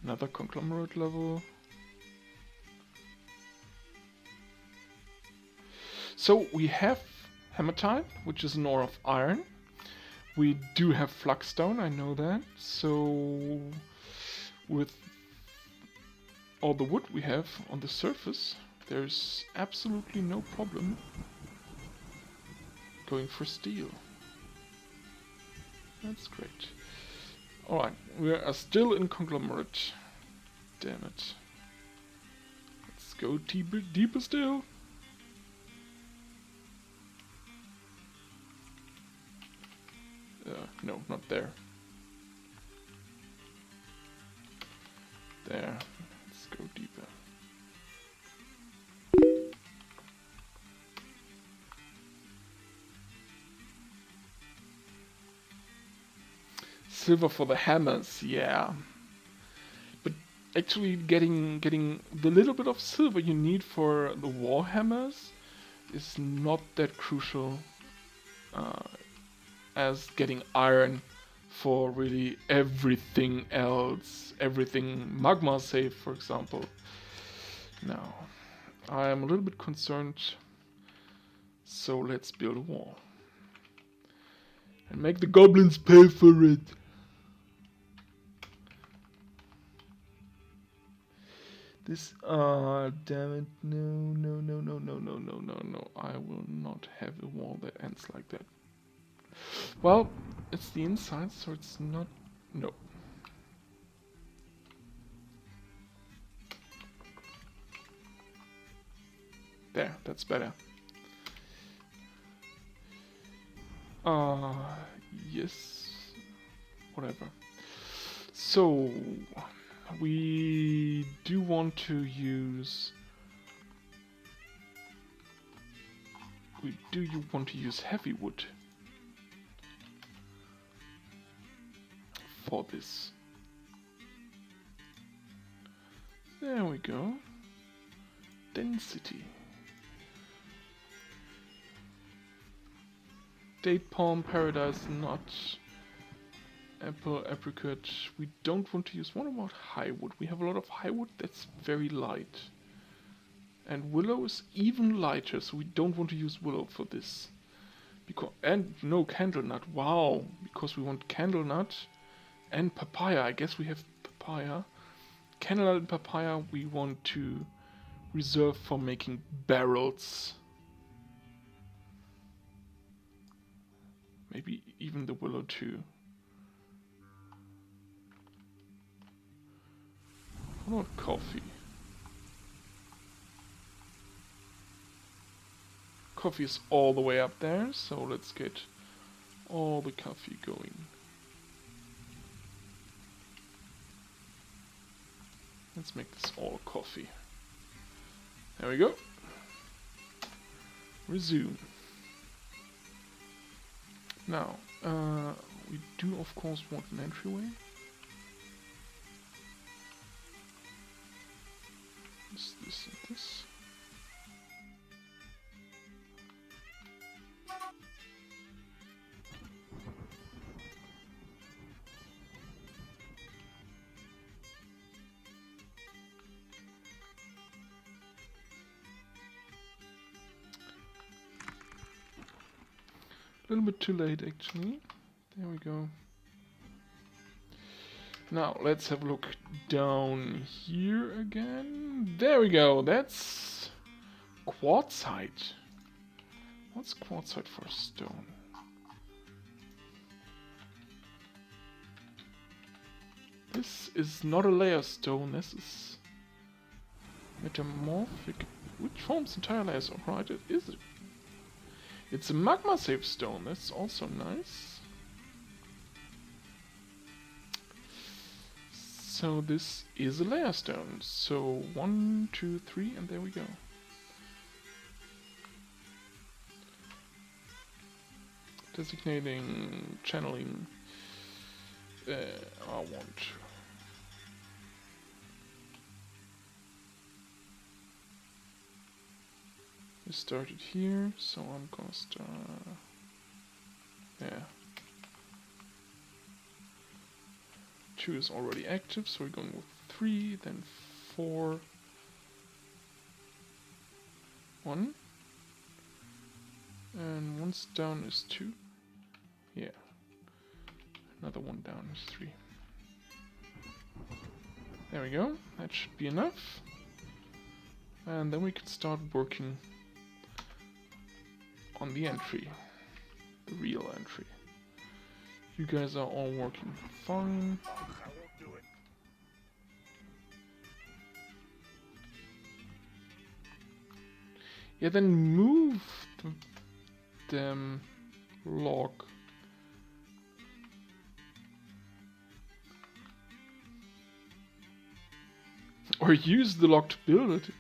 S1: Another conglomerate level. So we have hematite, which is an ore of iron. We do have flagstone, I know that. So with all the wood we have on the surface, there's absolutely no problem going for steel. That's great. Alright, we are still in conglomerate. Damn it. Let's go deeper still. No, not there. There. Let's go deeper. Silver for the hammers, yeah. But actually getting the little bit of silver you need for the war hammers is not that crucial as getting iron for really everything else. Everything magma safe, for example. Now, I am a little bit concerned, so let's build a wall. And make the goblins pay for it. This, damn it, no, I will not have a wall that ends like that. Well, it's the inside, so it's not, no. There, that's better. Yes, whatever. So, we do want to use heavy wood for this. There we go. Density. Date palm, paradise nut, apple, apricot. We don't want to use. What about high wood? We have a lot of high wood that's very light. And willow is even lighter, so we don't want to use willow for this. And no candle nut. Wow, because we want candle nut and papaya. I guess we have papaya. Candle nut and papaya we want to reserve for making barrels. Maybe even the willow too. What about coffee? Coffee is all the way up there, so let's get all the coffee going. Let's make this all coffee. There we go. Resume. Now, we do of course want an entryway. This and this. A little bit too late actually. There we go. Now let's have a look down here again. There we go. That's quartzite. What's quartzite for stone? This is not a layer stone. This is metamorphic, which forms entire layers. Alright, it is. It's a magma safe stone. That's also nice. So this is a layer stone. So 1, 2, 3, and there we go. Designating, channeling. I want. We started here, so I'm gonna start. Yeah. 2 is already active, so we're going with 3, then 4, 1, and once down is 2. Yeah. Another one down is 3. There we go. That should be enough. And then we can start working on the entry. The real entry. You guys are all working fine.
S2: I won't do it.
S1: Yeah, then move the damn log. Or use the log to build it.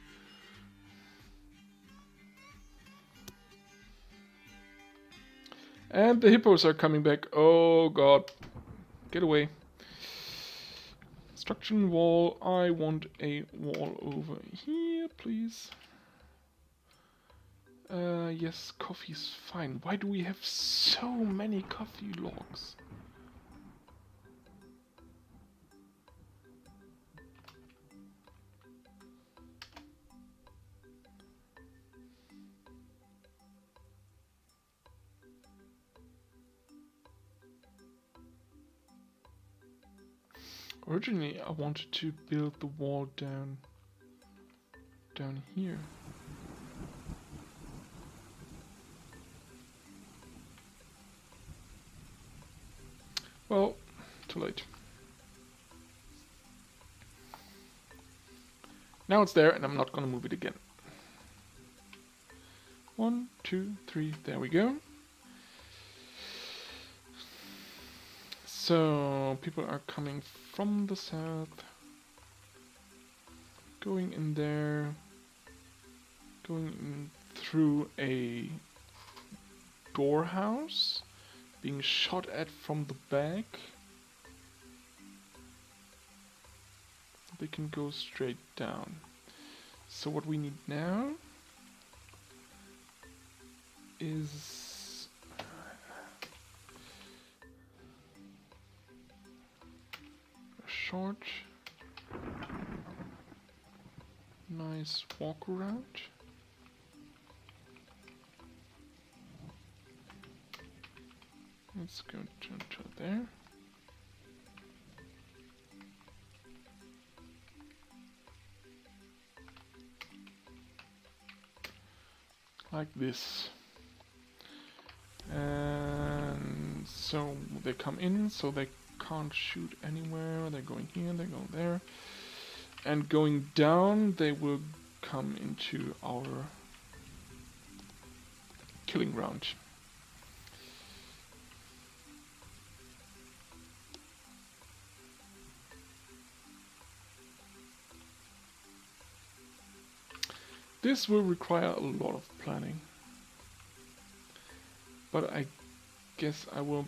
S1: And the hippos are coming back. Oh god. Get away. Construction wall. I want a wall over here, please. Yes, coffee's fine. Why do we have so many coffee logs? Originally, I wanted to build the wall down here. Well, too late. Now it's there, and I'm not gonna move it again. 1, 2, 3, there we go. So, people are coming from the south, going in there, going in through a door house, being shot at from the back. They can go straight down. So what we need now is a short, nice walk around. Let's go to there. Like this. And so they come in, so they can't shoot anywhere. They're going here, they go there. And going down, they will come into our killing ground. This will require a lot of planning. But I guess I will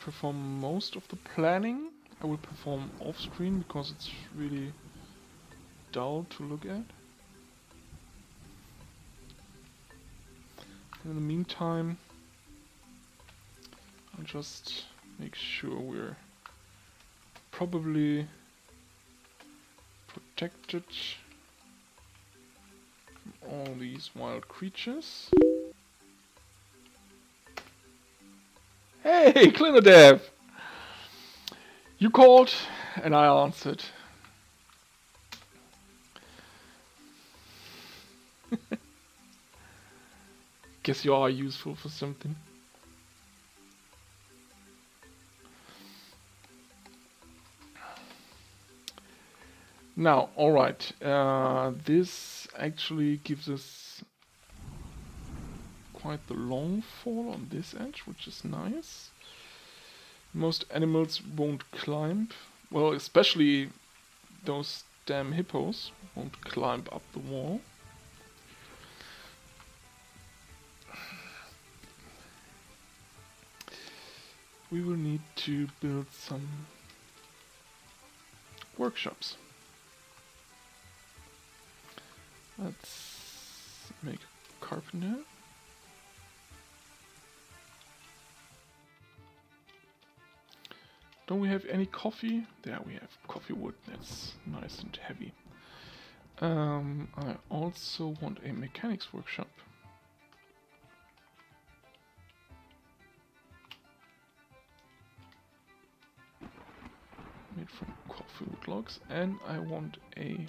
S1: perform most of the planning. I will perform off screen because it's really dull to look at. In the meantime, I'll just make sure we're probably protected from all these wild creatures. Hey, Clinodev! You called, and I answered. Guess you are useful for something. Now, alright, this actually gives us quite the long fall on this edge, which is nice. Most animals won't climb. Well, especially those damn hippos won't climb up the wall. We will need to build some workshops. Let's make a carpenter. Don't we have any coffee? There we have coffee wood, that's nice and heavy. I also want a mechanics workshop. Made from coffee wood logs, and I want a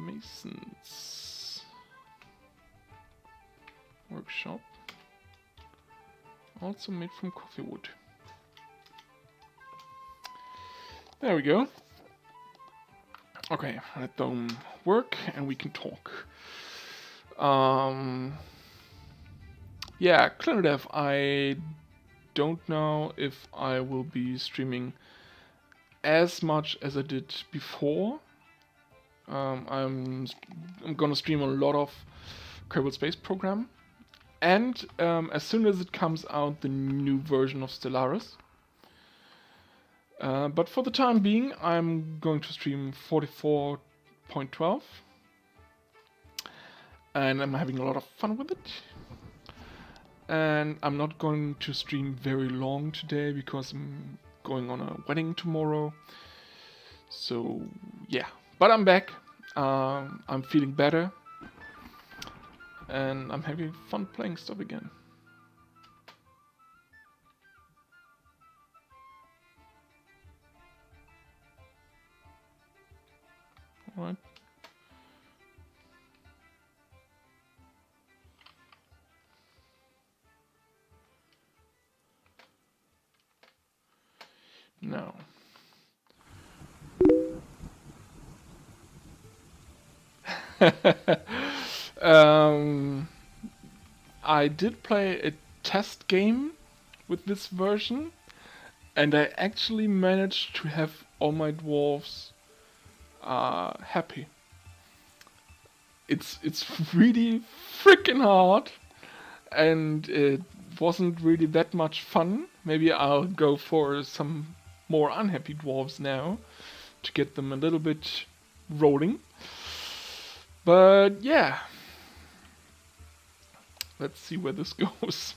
S1: mason's workshop, also made from coffee wood. There we go. Okay, let them work and we can talk. Yeah, Clinodev, I don't know if I will be streaming as much as I did before. I'm gonna stream a lot of Kerbal Space Program, and as soon as it comes out, the new version of Stellaris. But for the time being, I'm going to stream 44.12, and I'm having a lot of fun with it. And I'm not going to stream very long today because I'm going on a wedding tomorrow. So yeah, but I'm back. I'm feeling better, and I'm having fun playing stuff again. All right. Now, I did play a test game with this version, and I actually managed to have all my dwarves happy. It's really freaking hard, and it wasn't really that much fun. Maybe I'll go for some more unhappy dwarves now to get them a little bit rolling. But yeah, let's see where this goes.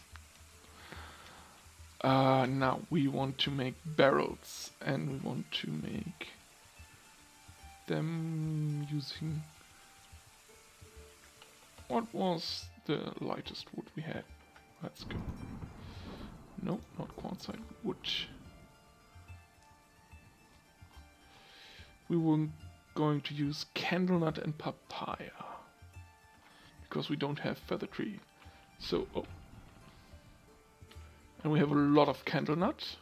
S1: Now we want to make barrels, and we want to make them using... What was the lightest wood we had? Let's go. No, not quartzite, wood. We were going to use candlenut and papaya, because we don't have feather tree. So, and we have a lot of candlenut,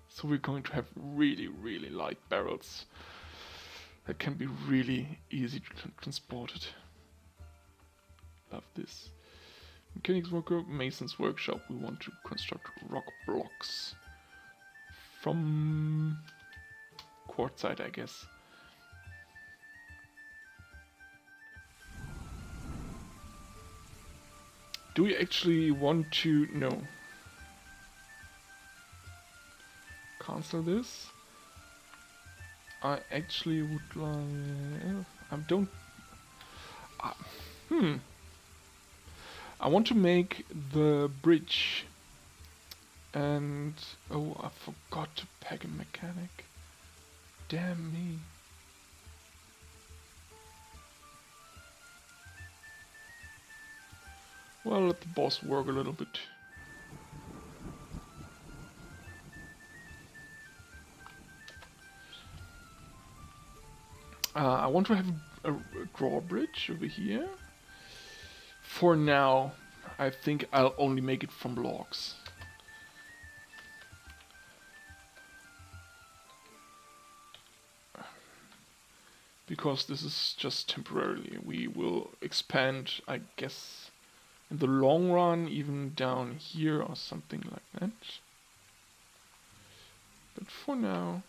S1: so we're going to have really, really light barrels that can be really easy to transport it. Love this. Mechanics workshop, mason's workshop. We want to construct rock blocks from quartzite, I guess. Do we actually want to... No. Cancel this. I actually would like... I don't... I want to make the bridge. And... Oh, I forgot to pack a mechanic. Damn me. Well, let the boss work a little bit. I want to have a drawbridge over here. For now, I think I'll only make it from logs. Because this is just temporarily. We will expand, I guess, in the long run, even down here or something like that. But for now,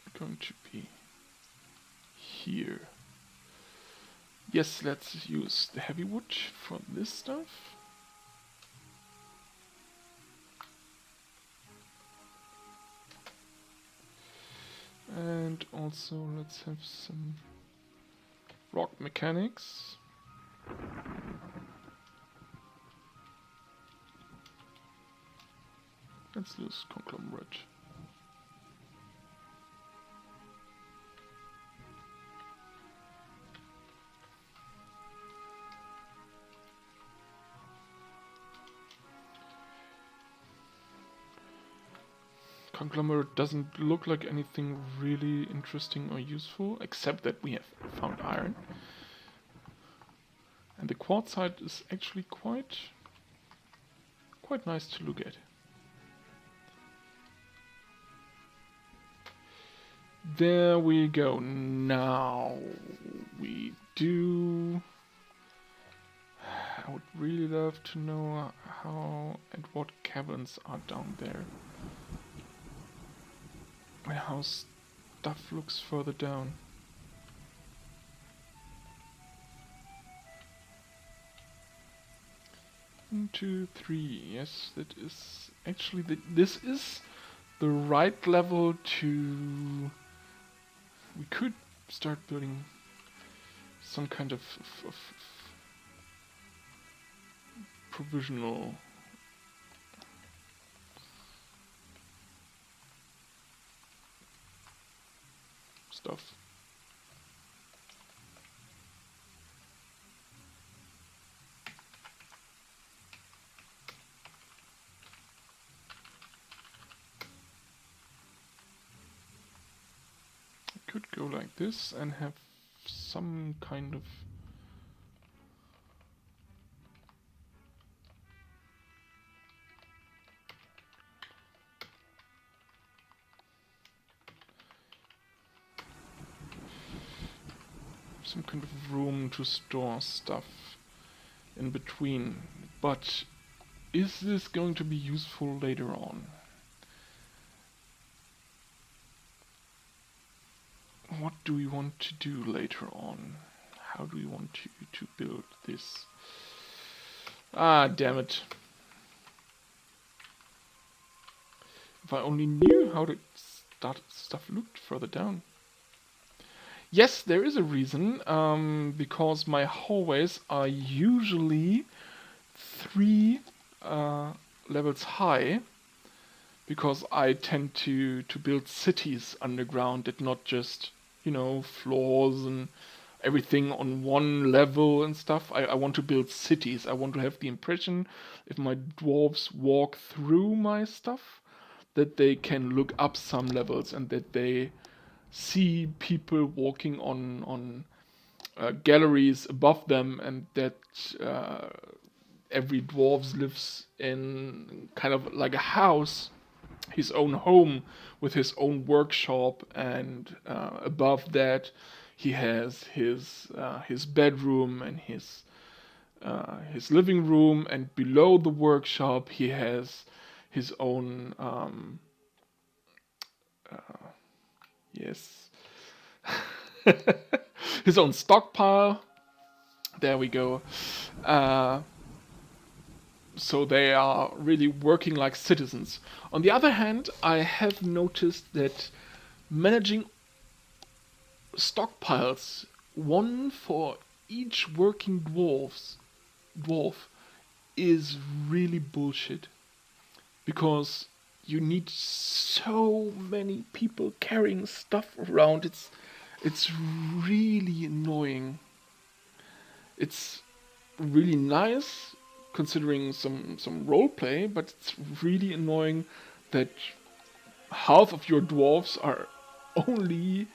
S1: we're going to be here. Yes, let's use the heavy wood for this stuff. And also let's have some rock mechanics. Let's use conglomerate. Conglomerate doesn't look like anything really interesting or useful, except that we have found iron. And the quartzite is actually quite nice to look at. There we go. Now we do... I would really love to know how and what caverns are down there. And how stuff looks further down. 1, 2, 3. Yes, that is actually this is the right level to. We could start building some kind of provisional stuff. I could go like this and have some kind of room to store stuff in between. But is this going to be useful later on? What do we want to do later on? How do we want to build this? Ah, damn it. If I only knew how the stuff looked further down. Yes, there is a reason, because my hallways are usually 3 levels high, because I tend to build cities underground and not just, you know, floors and everything on one level and stuff. I want to build cities. I want to have the impression, if my dwarves walk through my stuff, that they can look up some levels and that they see people walking on galleries above them, and that every dwarf lives in kind of like a house, his own home with his own workshop, and above that he has his bedroom and his living room, and below the workshop he has his own yes his own stockpile. There we go. So they are really working like citizens. On the other hand, I have noticed that managing stockpiles, one for each working dwarf, is really bullshit. Because you need so many people carrying stuff around. It's really annoying. It's really nice considering some role play, but it's really annoying that half of your dwarves are only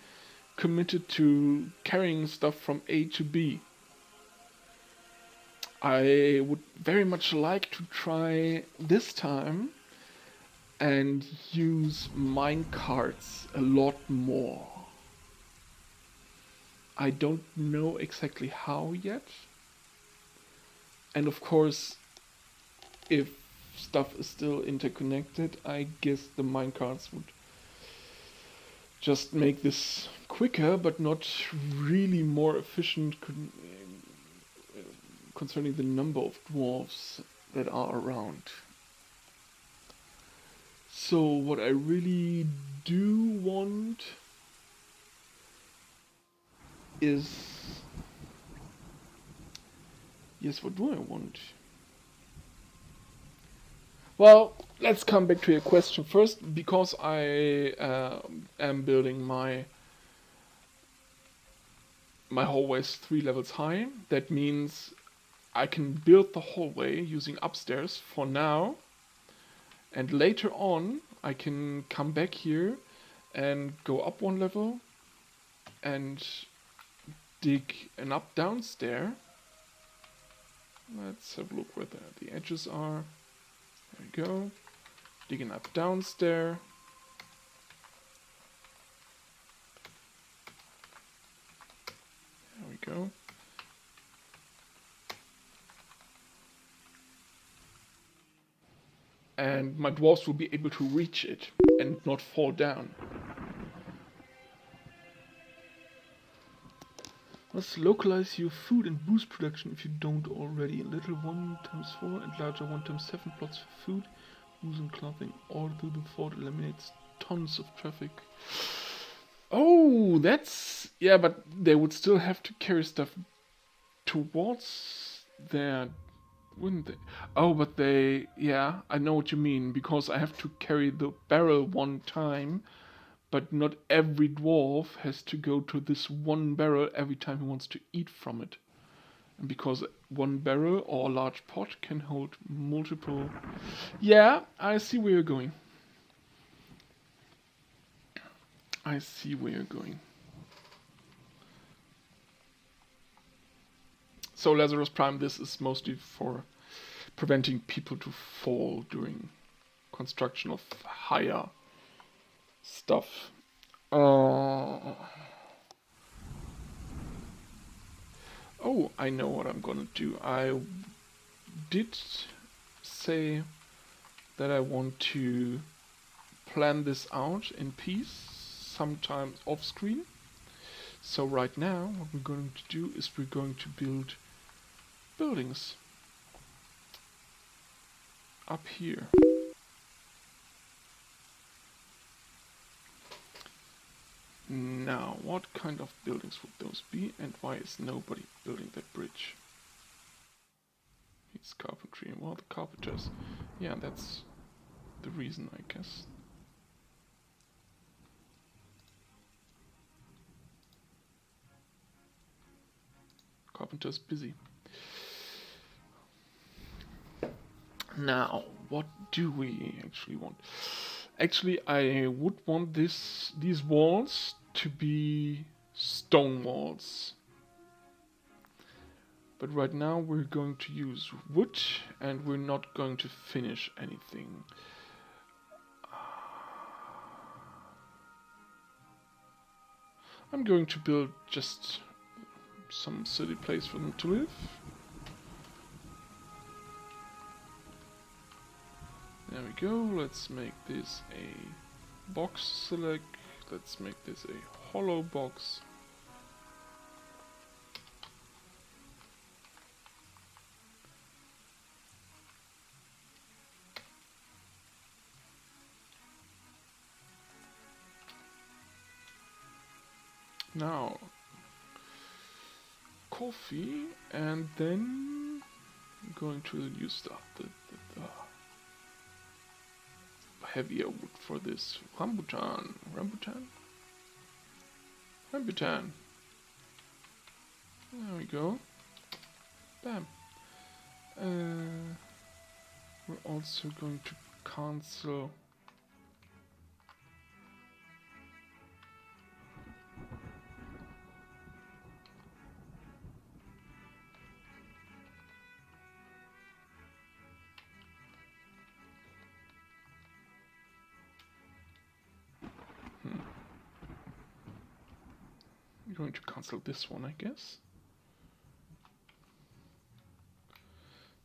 S1: committed to carrying stuff from A to B. I would very much like to try this time and use mine carts a lot more. I don't know exactly how yet. And of course, if stuff is still interconnected, I guess the minecarts would just make this quicker, but not really more efficient concerning the number of dwarves that are around. So what I really do want is... Yes, what do I want? Well, let's come back to your question first. Because I am building my hallways 3 levels high, that means I can build the hallway using upstairs for now, and later on I can come back here and go up 1 level and dig an up downstairs. Let's have a look where the edges are. There we go. Dig an up downstairs. There we go. And my dwarves will be able to reach it and not fall down. Let's localize your food and boost production if you don't already. Little 1 times 4 and larger 1 times 7 plots for food, booze and clothing. All through the fort eliminates tons of traffic. Oh, that's... Yeah, but they would still have to carry stuff towards there, wouldn't they? Oh, but they... Yeah, I know what you mean. Because I have to carry the barrel 1 time. But not every dwarf has to go to this 1 barrel every time he wants to eat from it. And because 1 barrel or a large pot can hold multiple... Yeah, I see where you're going. I see where you're going. So Lazarus Prime, this is mostly for preventing people to fall during construction of higher stuff. Oh, I know what I'm gonna do. I did say that I want to plan this out in peace, sometimes off screen. So right now, what we're going to do is we're going to build buildings up here. Now, what kind of buildings would those be, and why is nobody building that bridge? It's carpentry. Well, the carpenters. Yeah, that's the reason, I guess. Carpenter's busy. Now, what do we actually want? Actually, I would want these walls to be stone walls. But right now we're going to use wood and we're not going to finish anything. I'm going to build just some silly place for them to live. There we go. Let's make this a box select. Let's make this a hollow box. Now, coffee, and then I'm going to use the heavier wood for this. Rambutan. There we go. Bam. We're also going to cancel going to cancel this one, I guess.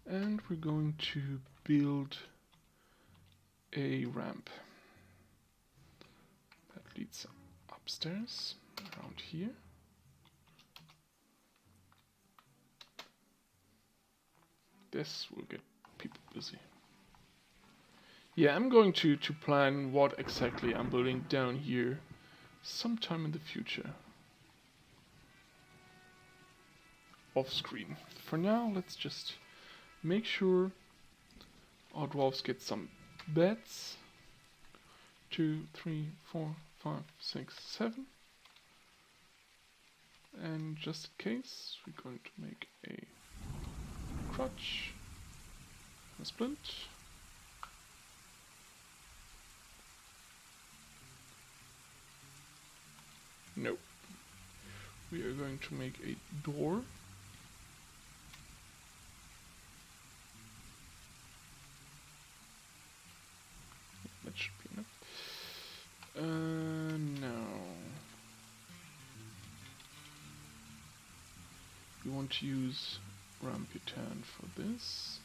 S1: And we're going to build a ramp that leads upstairs around here. This will get people busy. Yeah, I'm going to plan what exactly I'm building down here sometime in the future. Off screen. For now, let's just make sure our dwarves get some beds. 2, 3, 4, 5, 6, 7. And just in case, we're going to make a crutch, a splint. Nope. We are going to make a door. That should be enough. No. We want to use rambutan for this.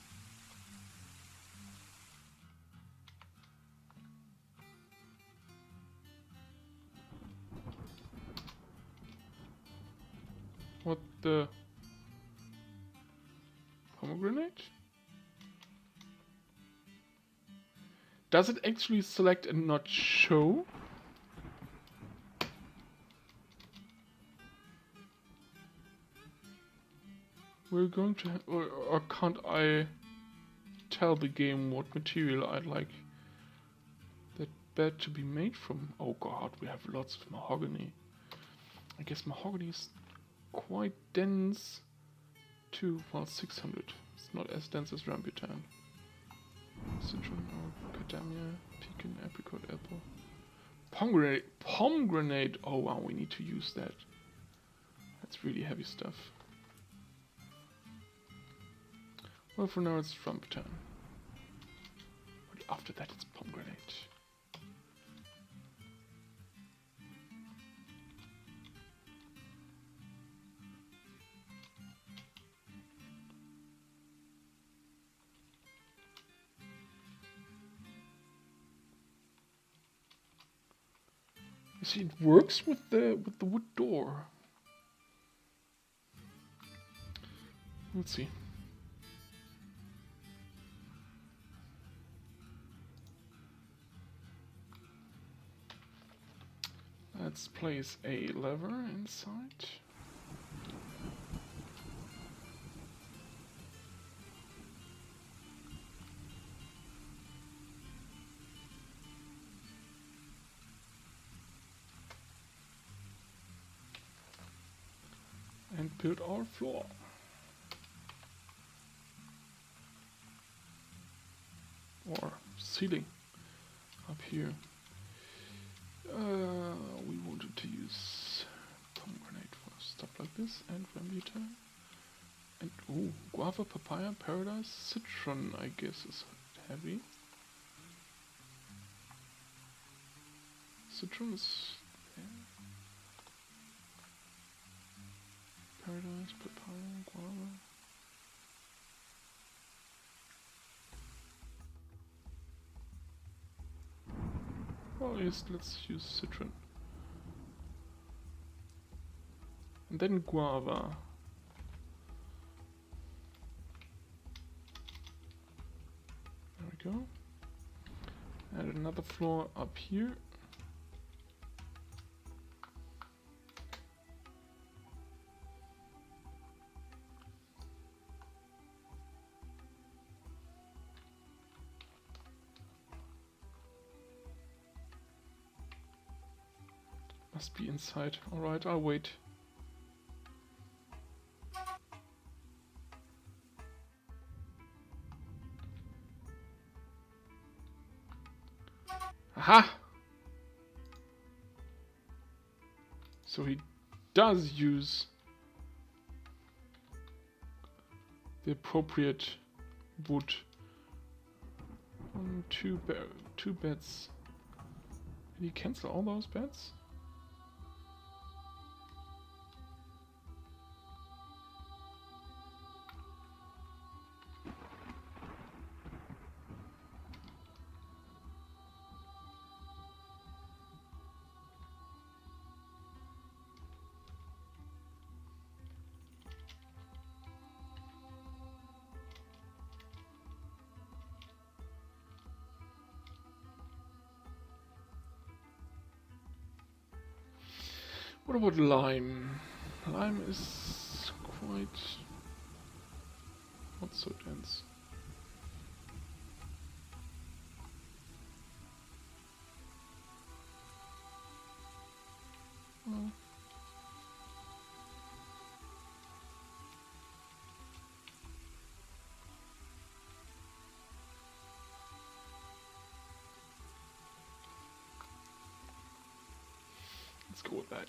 S1: What the? Pomegranate? Does it actually select and not show? We're going to have, or can't I tell the game what material I'd like that bed to be made from? Oh god, we have lots of mahogany. I guess mahogany is quite dense too. Well, 600. It's not as dense as rambutan. Citron or macadamia, pecan, apricot, apple. Pomegranate. Pomegranate! Oh wow, we need to use that. That's really heavy stuff. Well, for now it's rambutan. But after that it's pomegranate. You see, it works with the wood door. Let's see. Let's place a lever inside. And build our floor. Or ceiling up here. We wanted to use pomegranate for stuff like this, and rambutan, and oh, guava, papaya, paradise, citron. I guess is heavy. Citron is there. Paradise, papaya, guava. Well, yes, let's use citron. And then guava. There we go. And another floor up here. Must be inside. Alright, I'll wait. Aha! So he does use the appropriate wood. Two beds. Did he cancel all those beds? What about lime? Lime is quite not so dense. Well, let's go with that.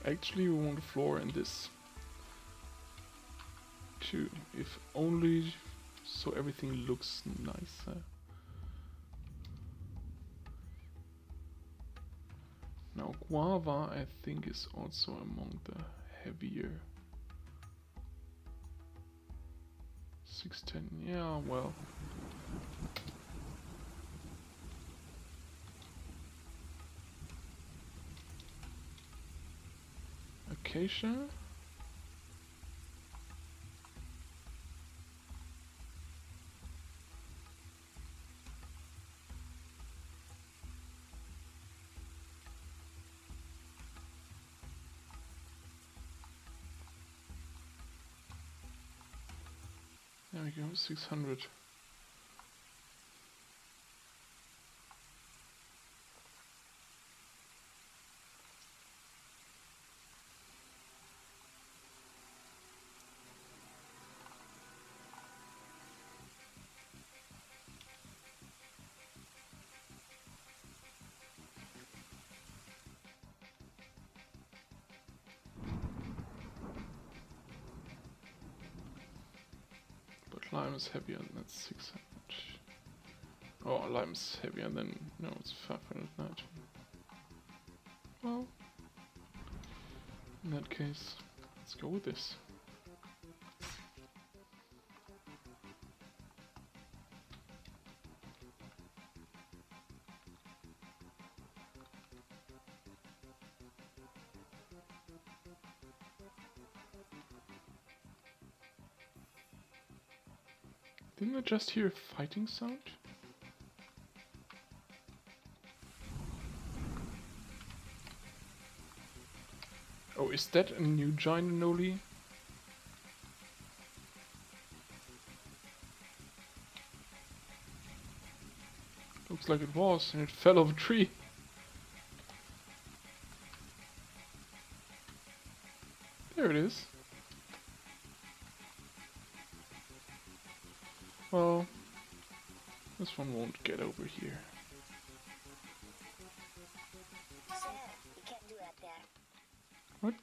S1: Actually, we want a floor in this too, if only so everything looks nicer. Now, guava, I think, is also among the heavier. 610, yeah, well. Acacia. There we go, 600. But lime is heavier, and that's 600. Oh, lime's heavier than, no, it's 590. Well, in that case, let's go with this. Didn't I just hear a fighting sound? Oh, is that a new giant Noli? Looks like it was, and it fell off a tree. There it is. Well, this one won't get over here.
S2: Sir, you can't do that there.
S1: What?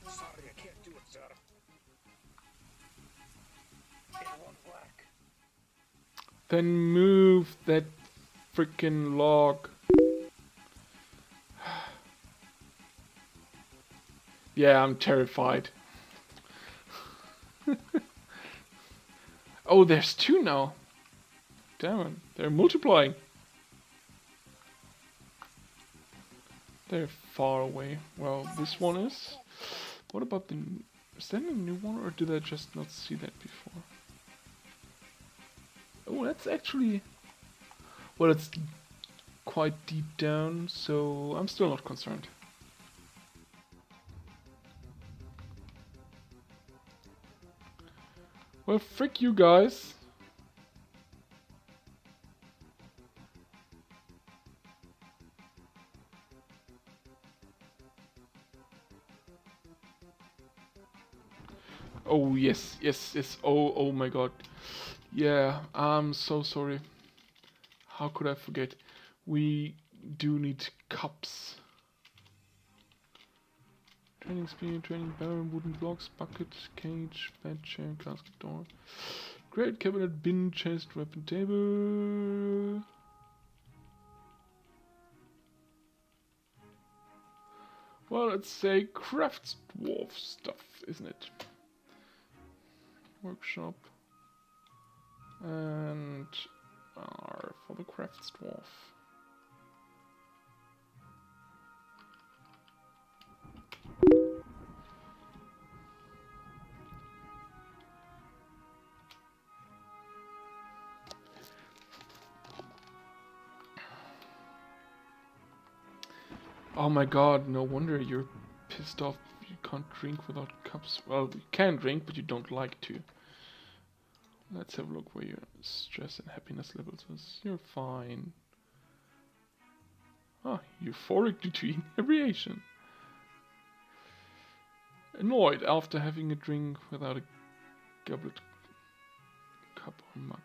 S2: Sorry, I can't do it, sir. It won't work.
S1: Then move that freaking log. Yeah, I'm terrified. Oh, there's two now. Damn it, they're multiplying. They're far away. Well, this one is. What about the... Is that a new one, or did I just not see that before? Oh, that's actually... Well, it's quite deep down, so I'm still not concerned. Well, frick you guys. Oh, yes, yes, yes. Oh my god. Yeah, I'm so sorry. How could I forget? We do need cups. Training speed, training barrel, wooden blocks, bucket, cage, bed, chair, casket, door. Great cabinet, bin, chest, weapon table. Well, let's say crafts dwarf stuff, isn't it? Workshop. And R for the crafts dwarf. Oh my god, no wonder you're pissed off you can't drink without cups. Well, you can drink, but you don't like to. Let's have a look where your stress and happiness levels is. You're fine. Ah, euphoric due to inebriation. Annoyed after having a drink without a goblet, cup or mug.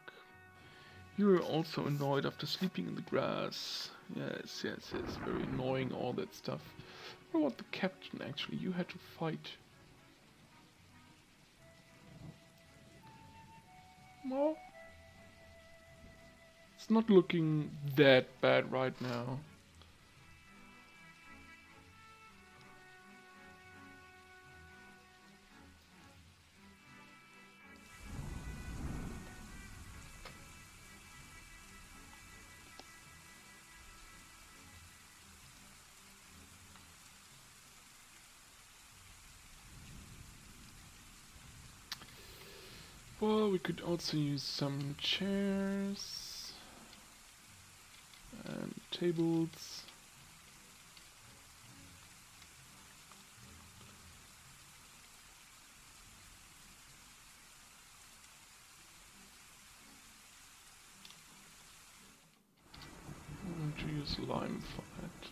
S1: You're also annoyed after sleeping in the grass. Yes, yes, yes. Very annoying, all that stuff. What about the captain, actually? You had to fight. Well, it's not looking that bad right now. Well, we could also use some chairs and tables. I'm going to use lime for that.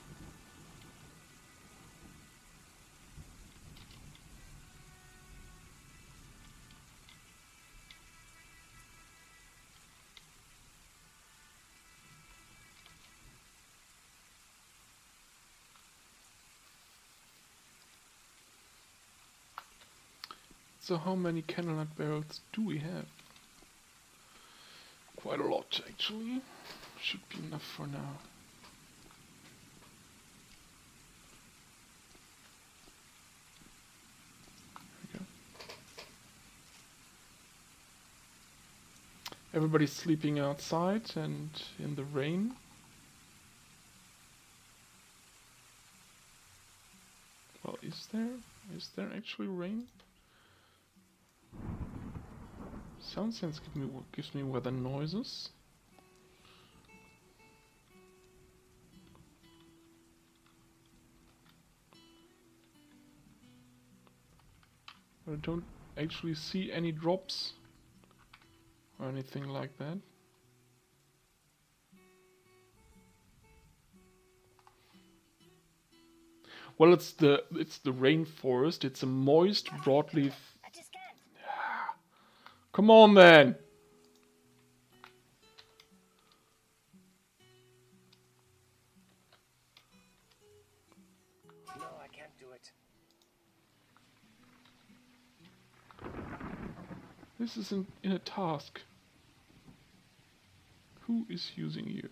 S1: So how many candlenut barrels do we have? Quite a lot, actually. Should be enough for now. There we go. Everybody's sleeping outside and in the rain. Well, is there actually rain? Sound sense gives me weather noises. But I don't actually see any drops or anything like that. Well, it's the rainforest. It's a moist broadleaf.
S2: I just can't.
S1: Come on, then.
S2: No, I can't do it.
S1: This isn't in a task. Who is using you?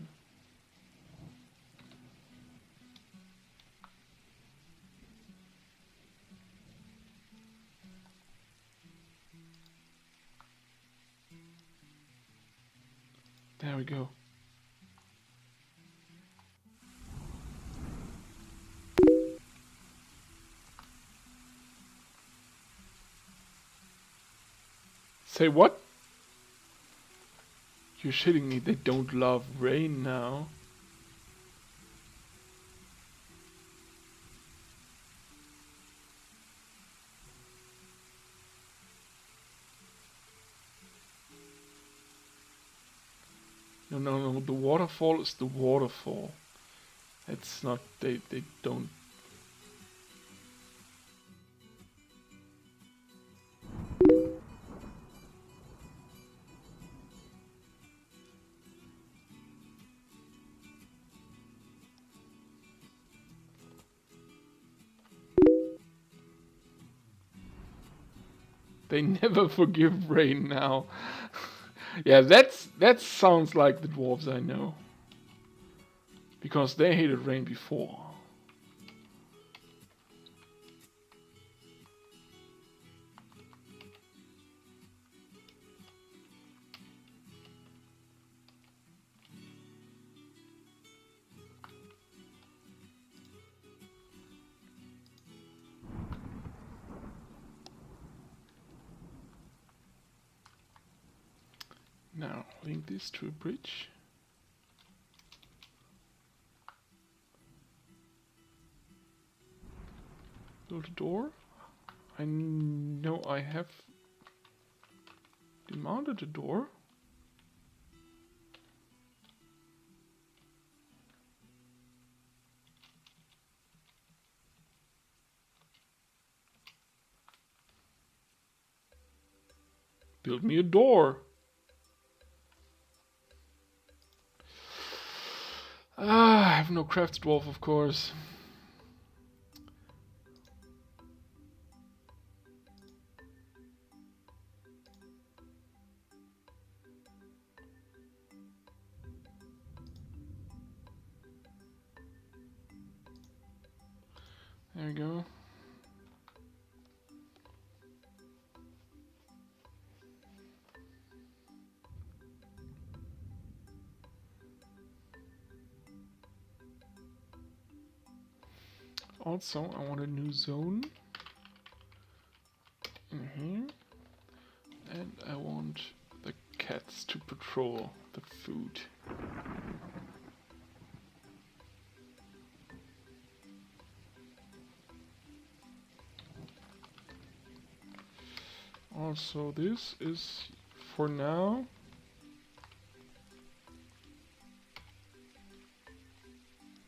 S1: There we go. Say what? You're shitting me, they don't love rain now. No, the waterfall is the waterfall. It's not, they don't. They never forgive rain now. Yeah, that sounds like the dwarves I know. Because they hated rain before. Now link this to a bridge. Build a door. I know I have demanded a door. Build me a door. I have no crafts dwarf, of course. There we go. Also, I want a new zone in here, and I want the cats to patrol the food. Also, this is for now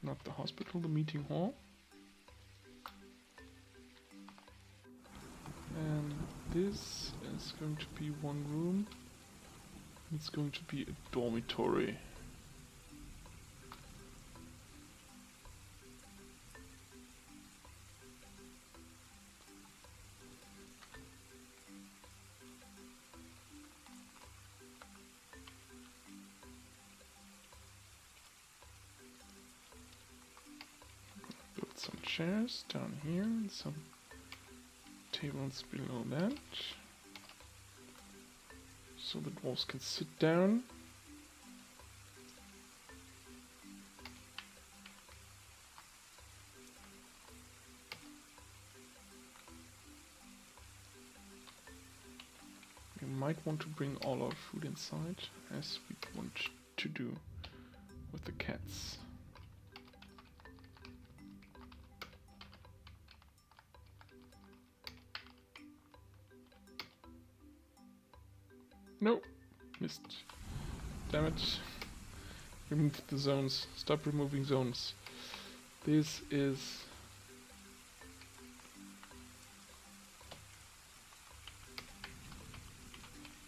S1: not the hospital, the meeting hall. And this is going to be one room. It's going to be a dormitory. Build some chairs down here and some tables below that, so the dwarves can sit down. We might want to bring all our food inside, as we want to do with the cats. Nope, missed. Damn it. Remove the zones. Stop removing zones. This is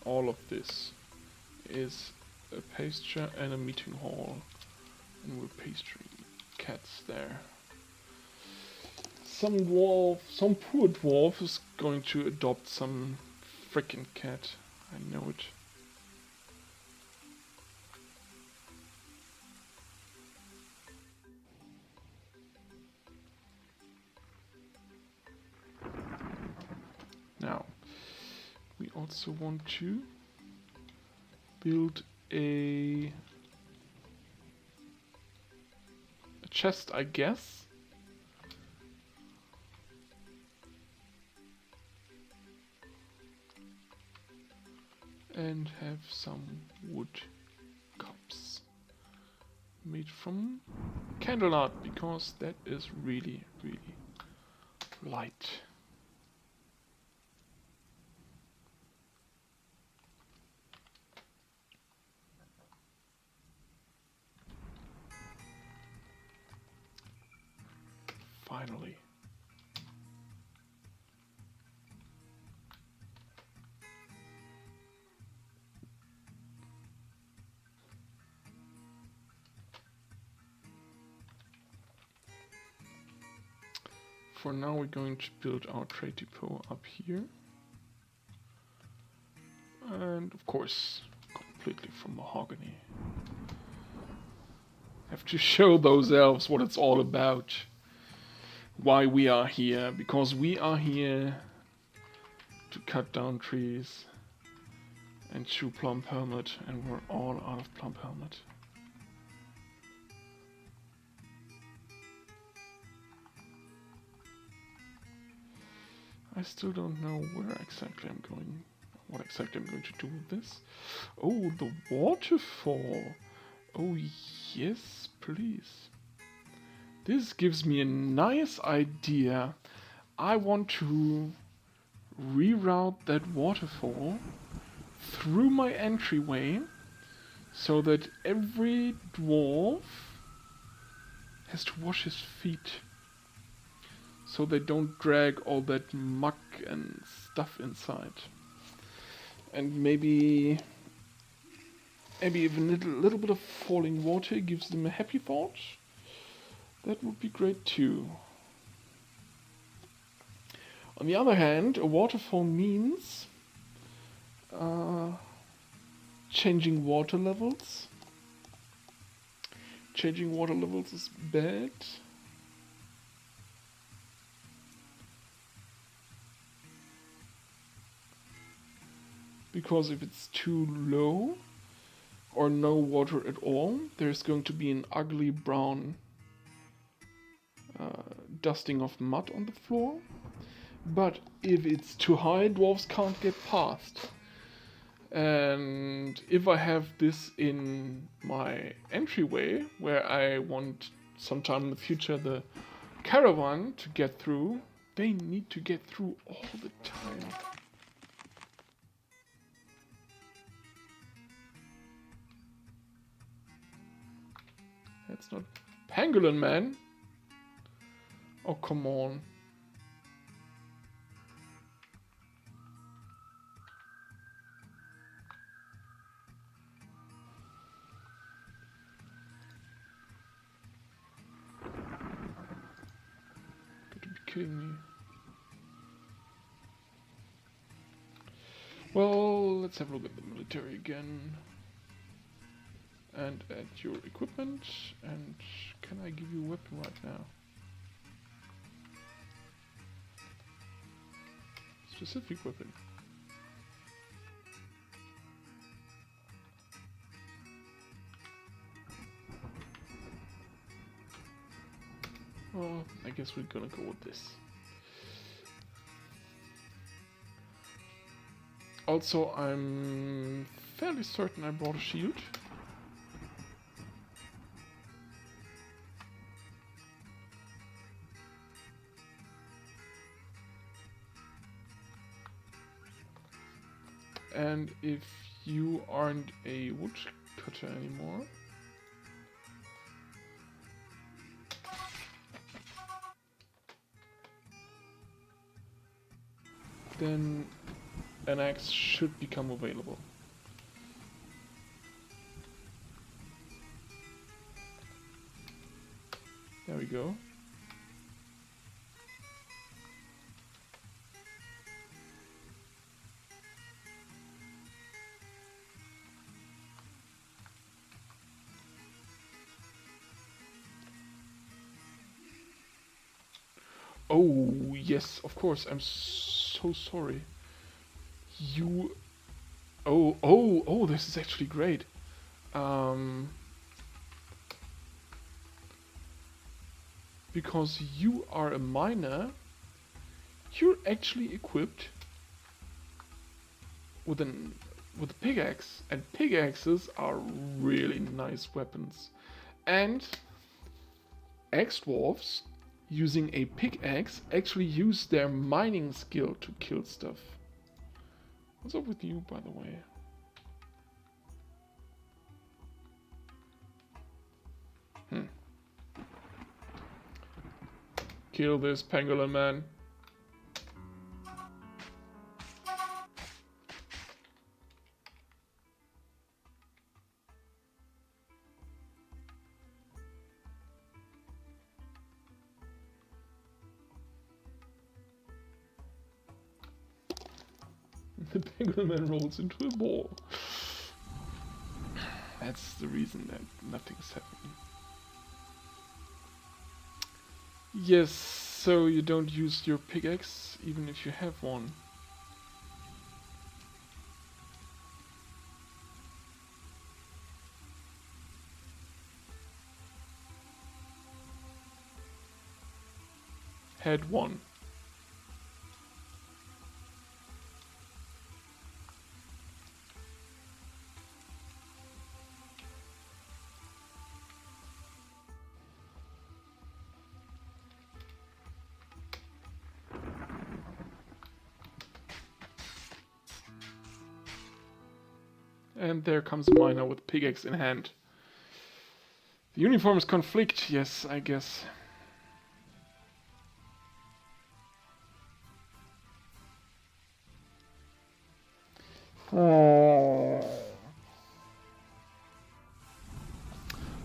S1: all of this is a pasture and a meeting hall, and we're pasturing cats there. Some poor dwarf is going to adopt some frickin' cat. I know it. Now, we also want to build a chest, I guess. And have some wood cups made from candle art, because that is really, really light. Finally. For now we're going to build our trade depot up here. And of course, completely from mahogany. Have to show those elves what it's all about. Why we are here. Because we are here to cut down trees and chew plum helmet, and we're all out of plum helmet. I still don't know where exactly I'm going. I what exactly I'm going to do with this. Oh, the waterfall. Oh, yes, please. This gives me a nice idea. I want to reroute that waterfall through my entryway so that every dwarf has to wash his feet so they don't drag all that muck and stuff inside. And maybe even a little bit of falling water gives them a happy thought. That would be great too. On the other hand, a waterfall means changing water levels. Changing water levels is bad. Because if it's too low or no water at all, there's going to be an ugly brown dusting of mud on the floor. But if it's too high, dwarves can't get past. And if I have this in my entryway, where I want sometime in the future the caravan to get through, they need to get through all the time. That's not pangolin, man. Oh, come on. Gotta be kidding me. Well, let's have a look at the military again. And at your equipment. And can I give you a weapon right now? Specific weapon. Well, I guess we're gonna go with this. Also, I'm fairly certain I brought a shield. And if you aren't a woodcutter anymore, then an axe should become available. There we go. Oh, yes, of course. I'm so sorry. You... Oh, this is actually great. Because you are a miner, you're actually equipped with a pickaxe, and pickaxes are really nice weapons. And ex-dwarves using a pickaxe actually use their mining skill to kill stuff. What's up with you, by the way? Kill this pangolin man. The pangolin man rolls into a ball. That's the reason that nothing's happening. Yes, so you don't use your pickaxe even if you have one. Had one. And there comes a miner with pickaxe in hand. The uniforms conflict, yes, I guess. Oh.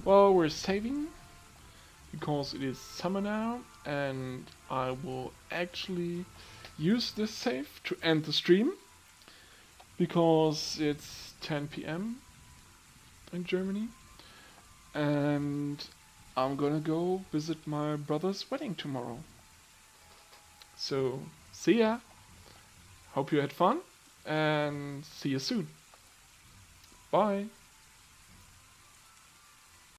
S1: Well, we're saving because it is summer now, and I will actually use this save to end the stream because it's 10 p.m. in Germany, and I'm gonna go visit my brother's wedding tomorrow. So, see ya! Hope you had fun, and see you soon. Bye!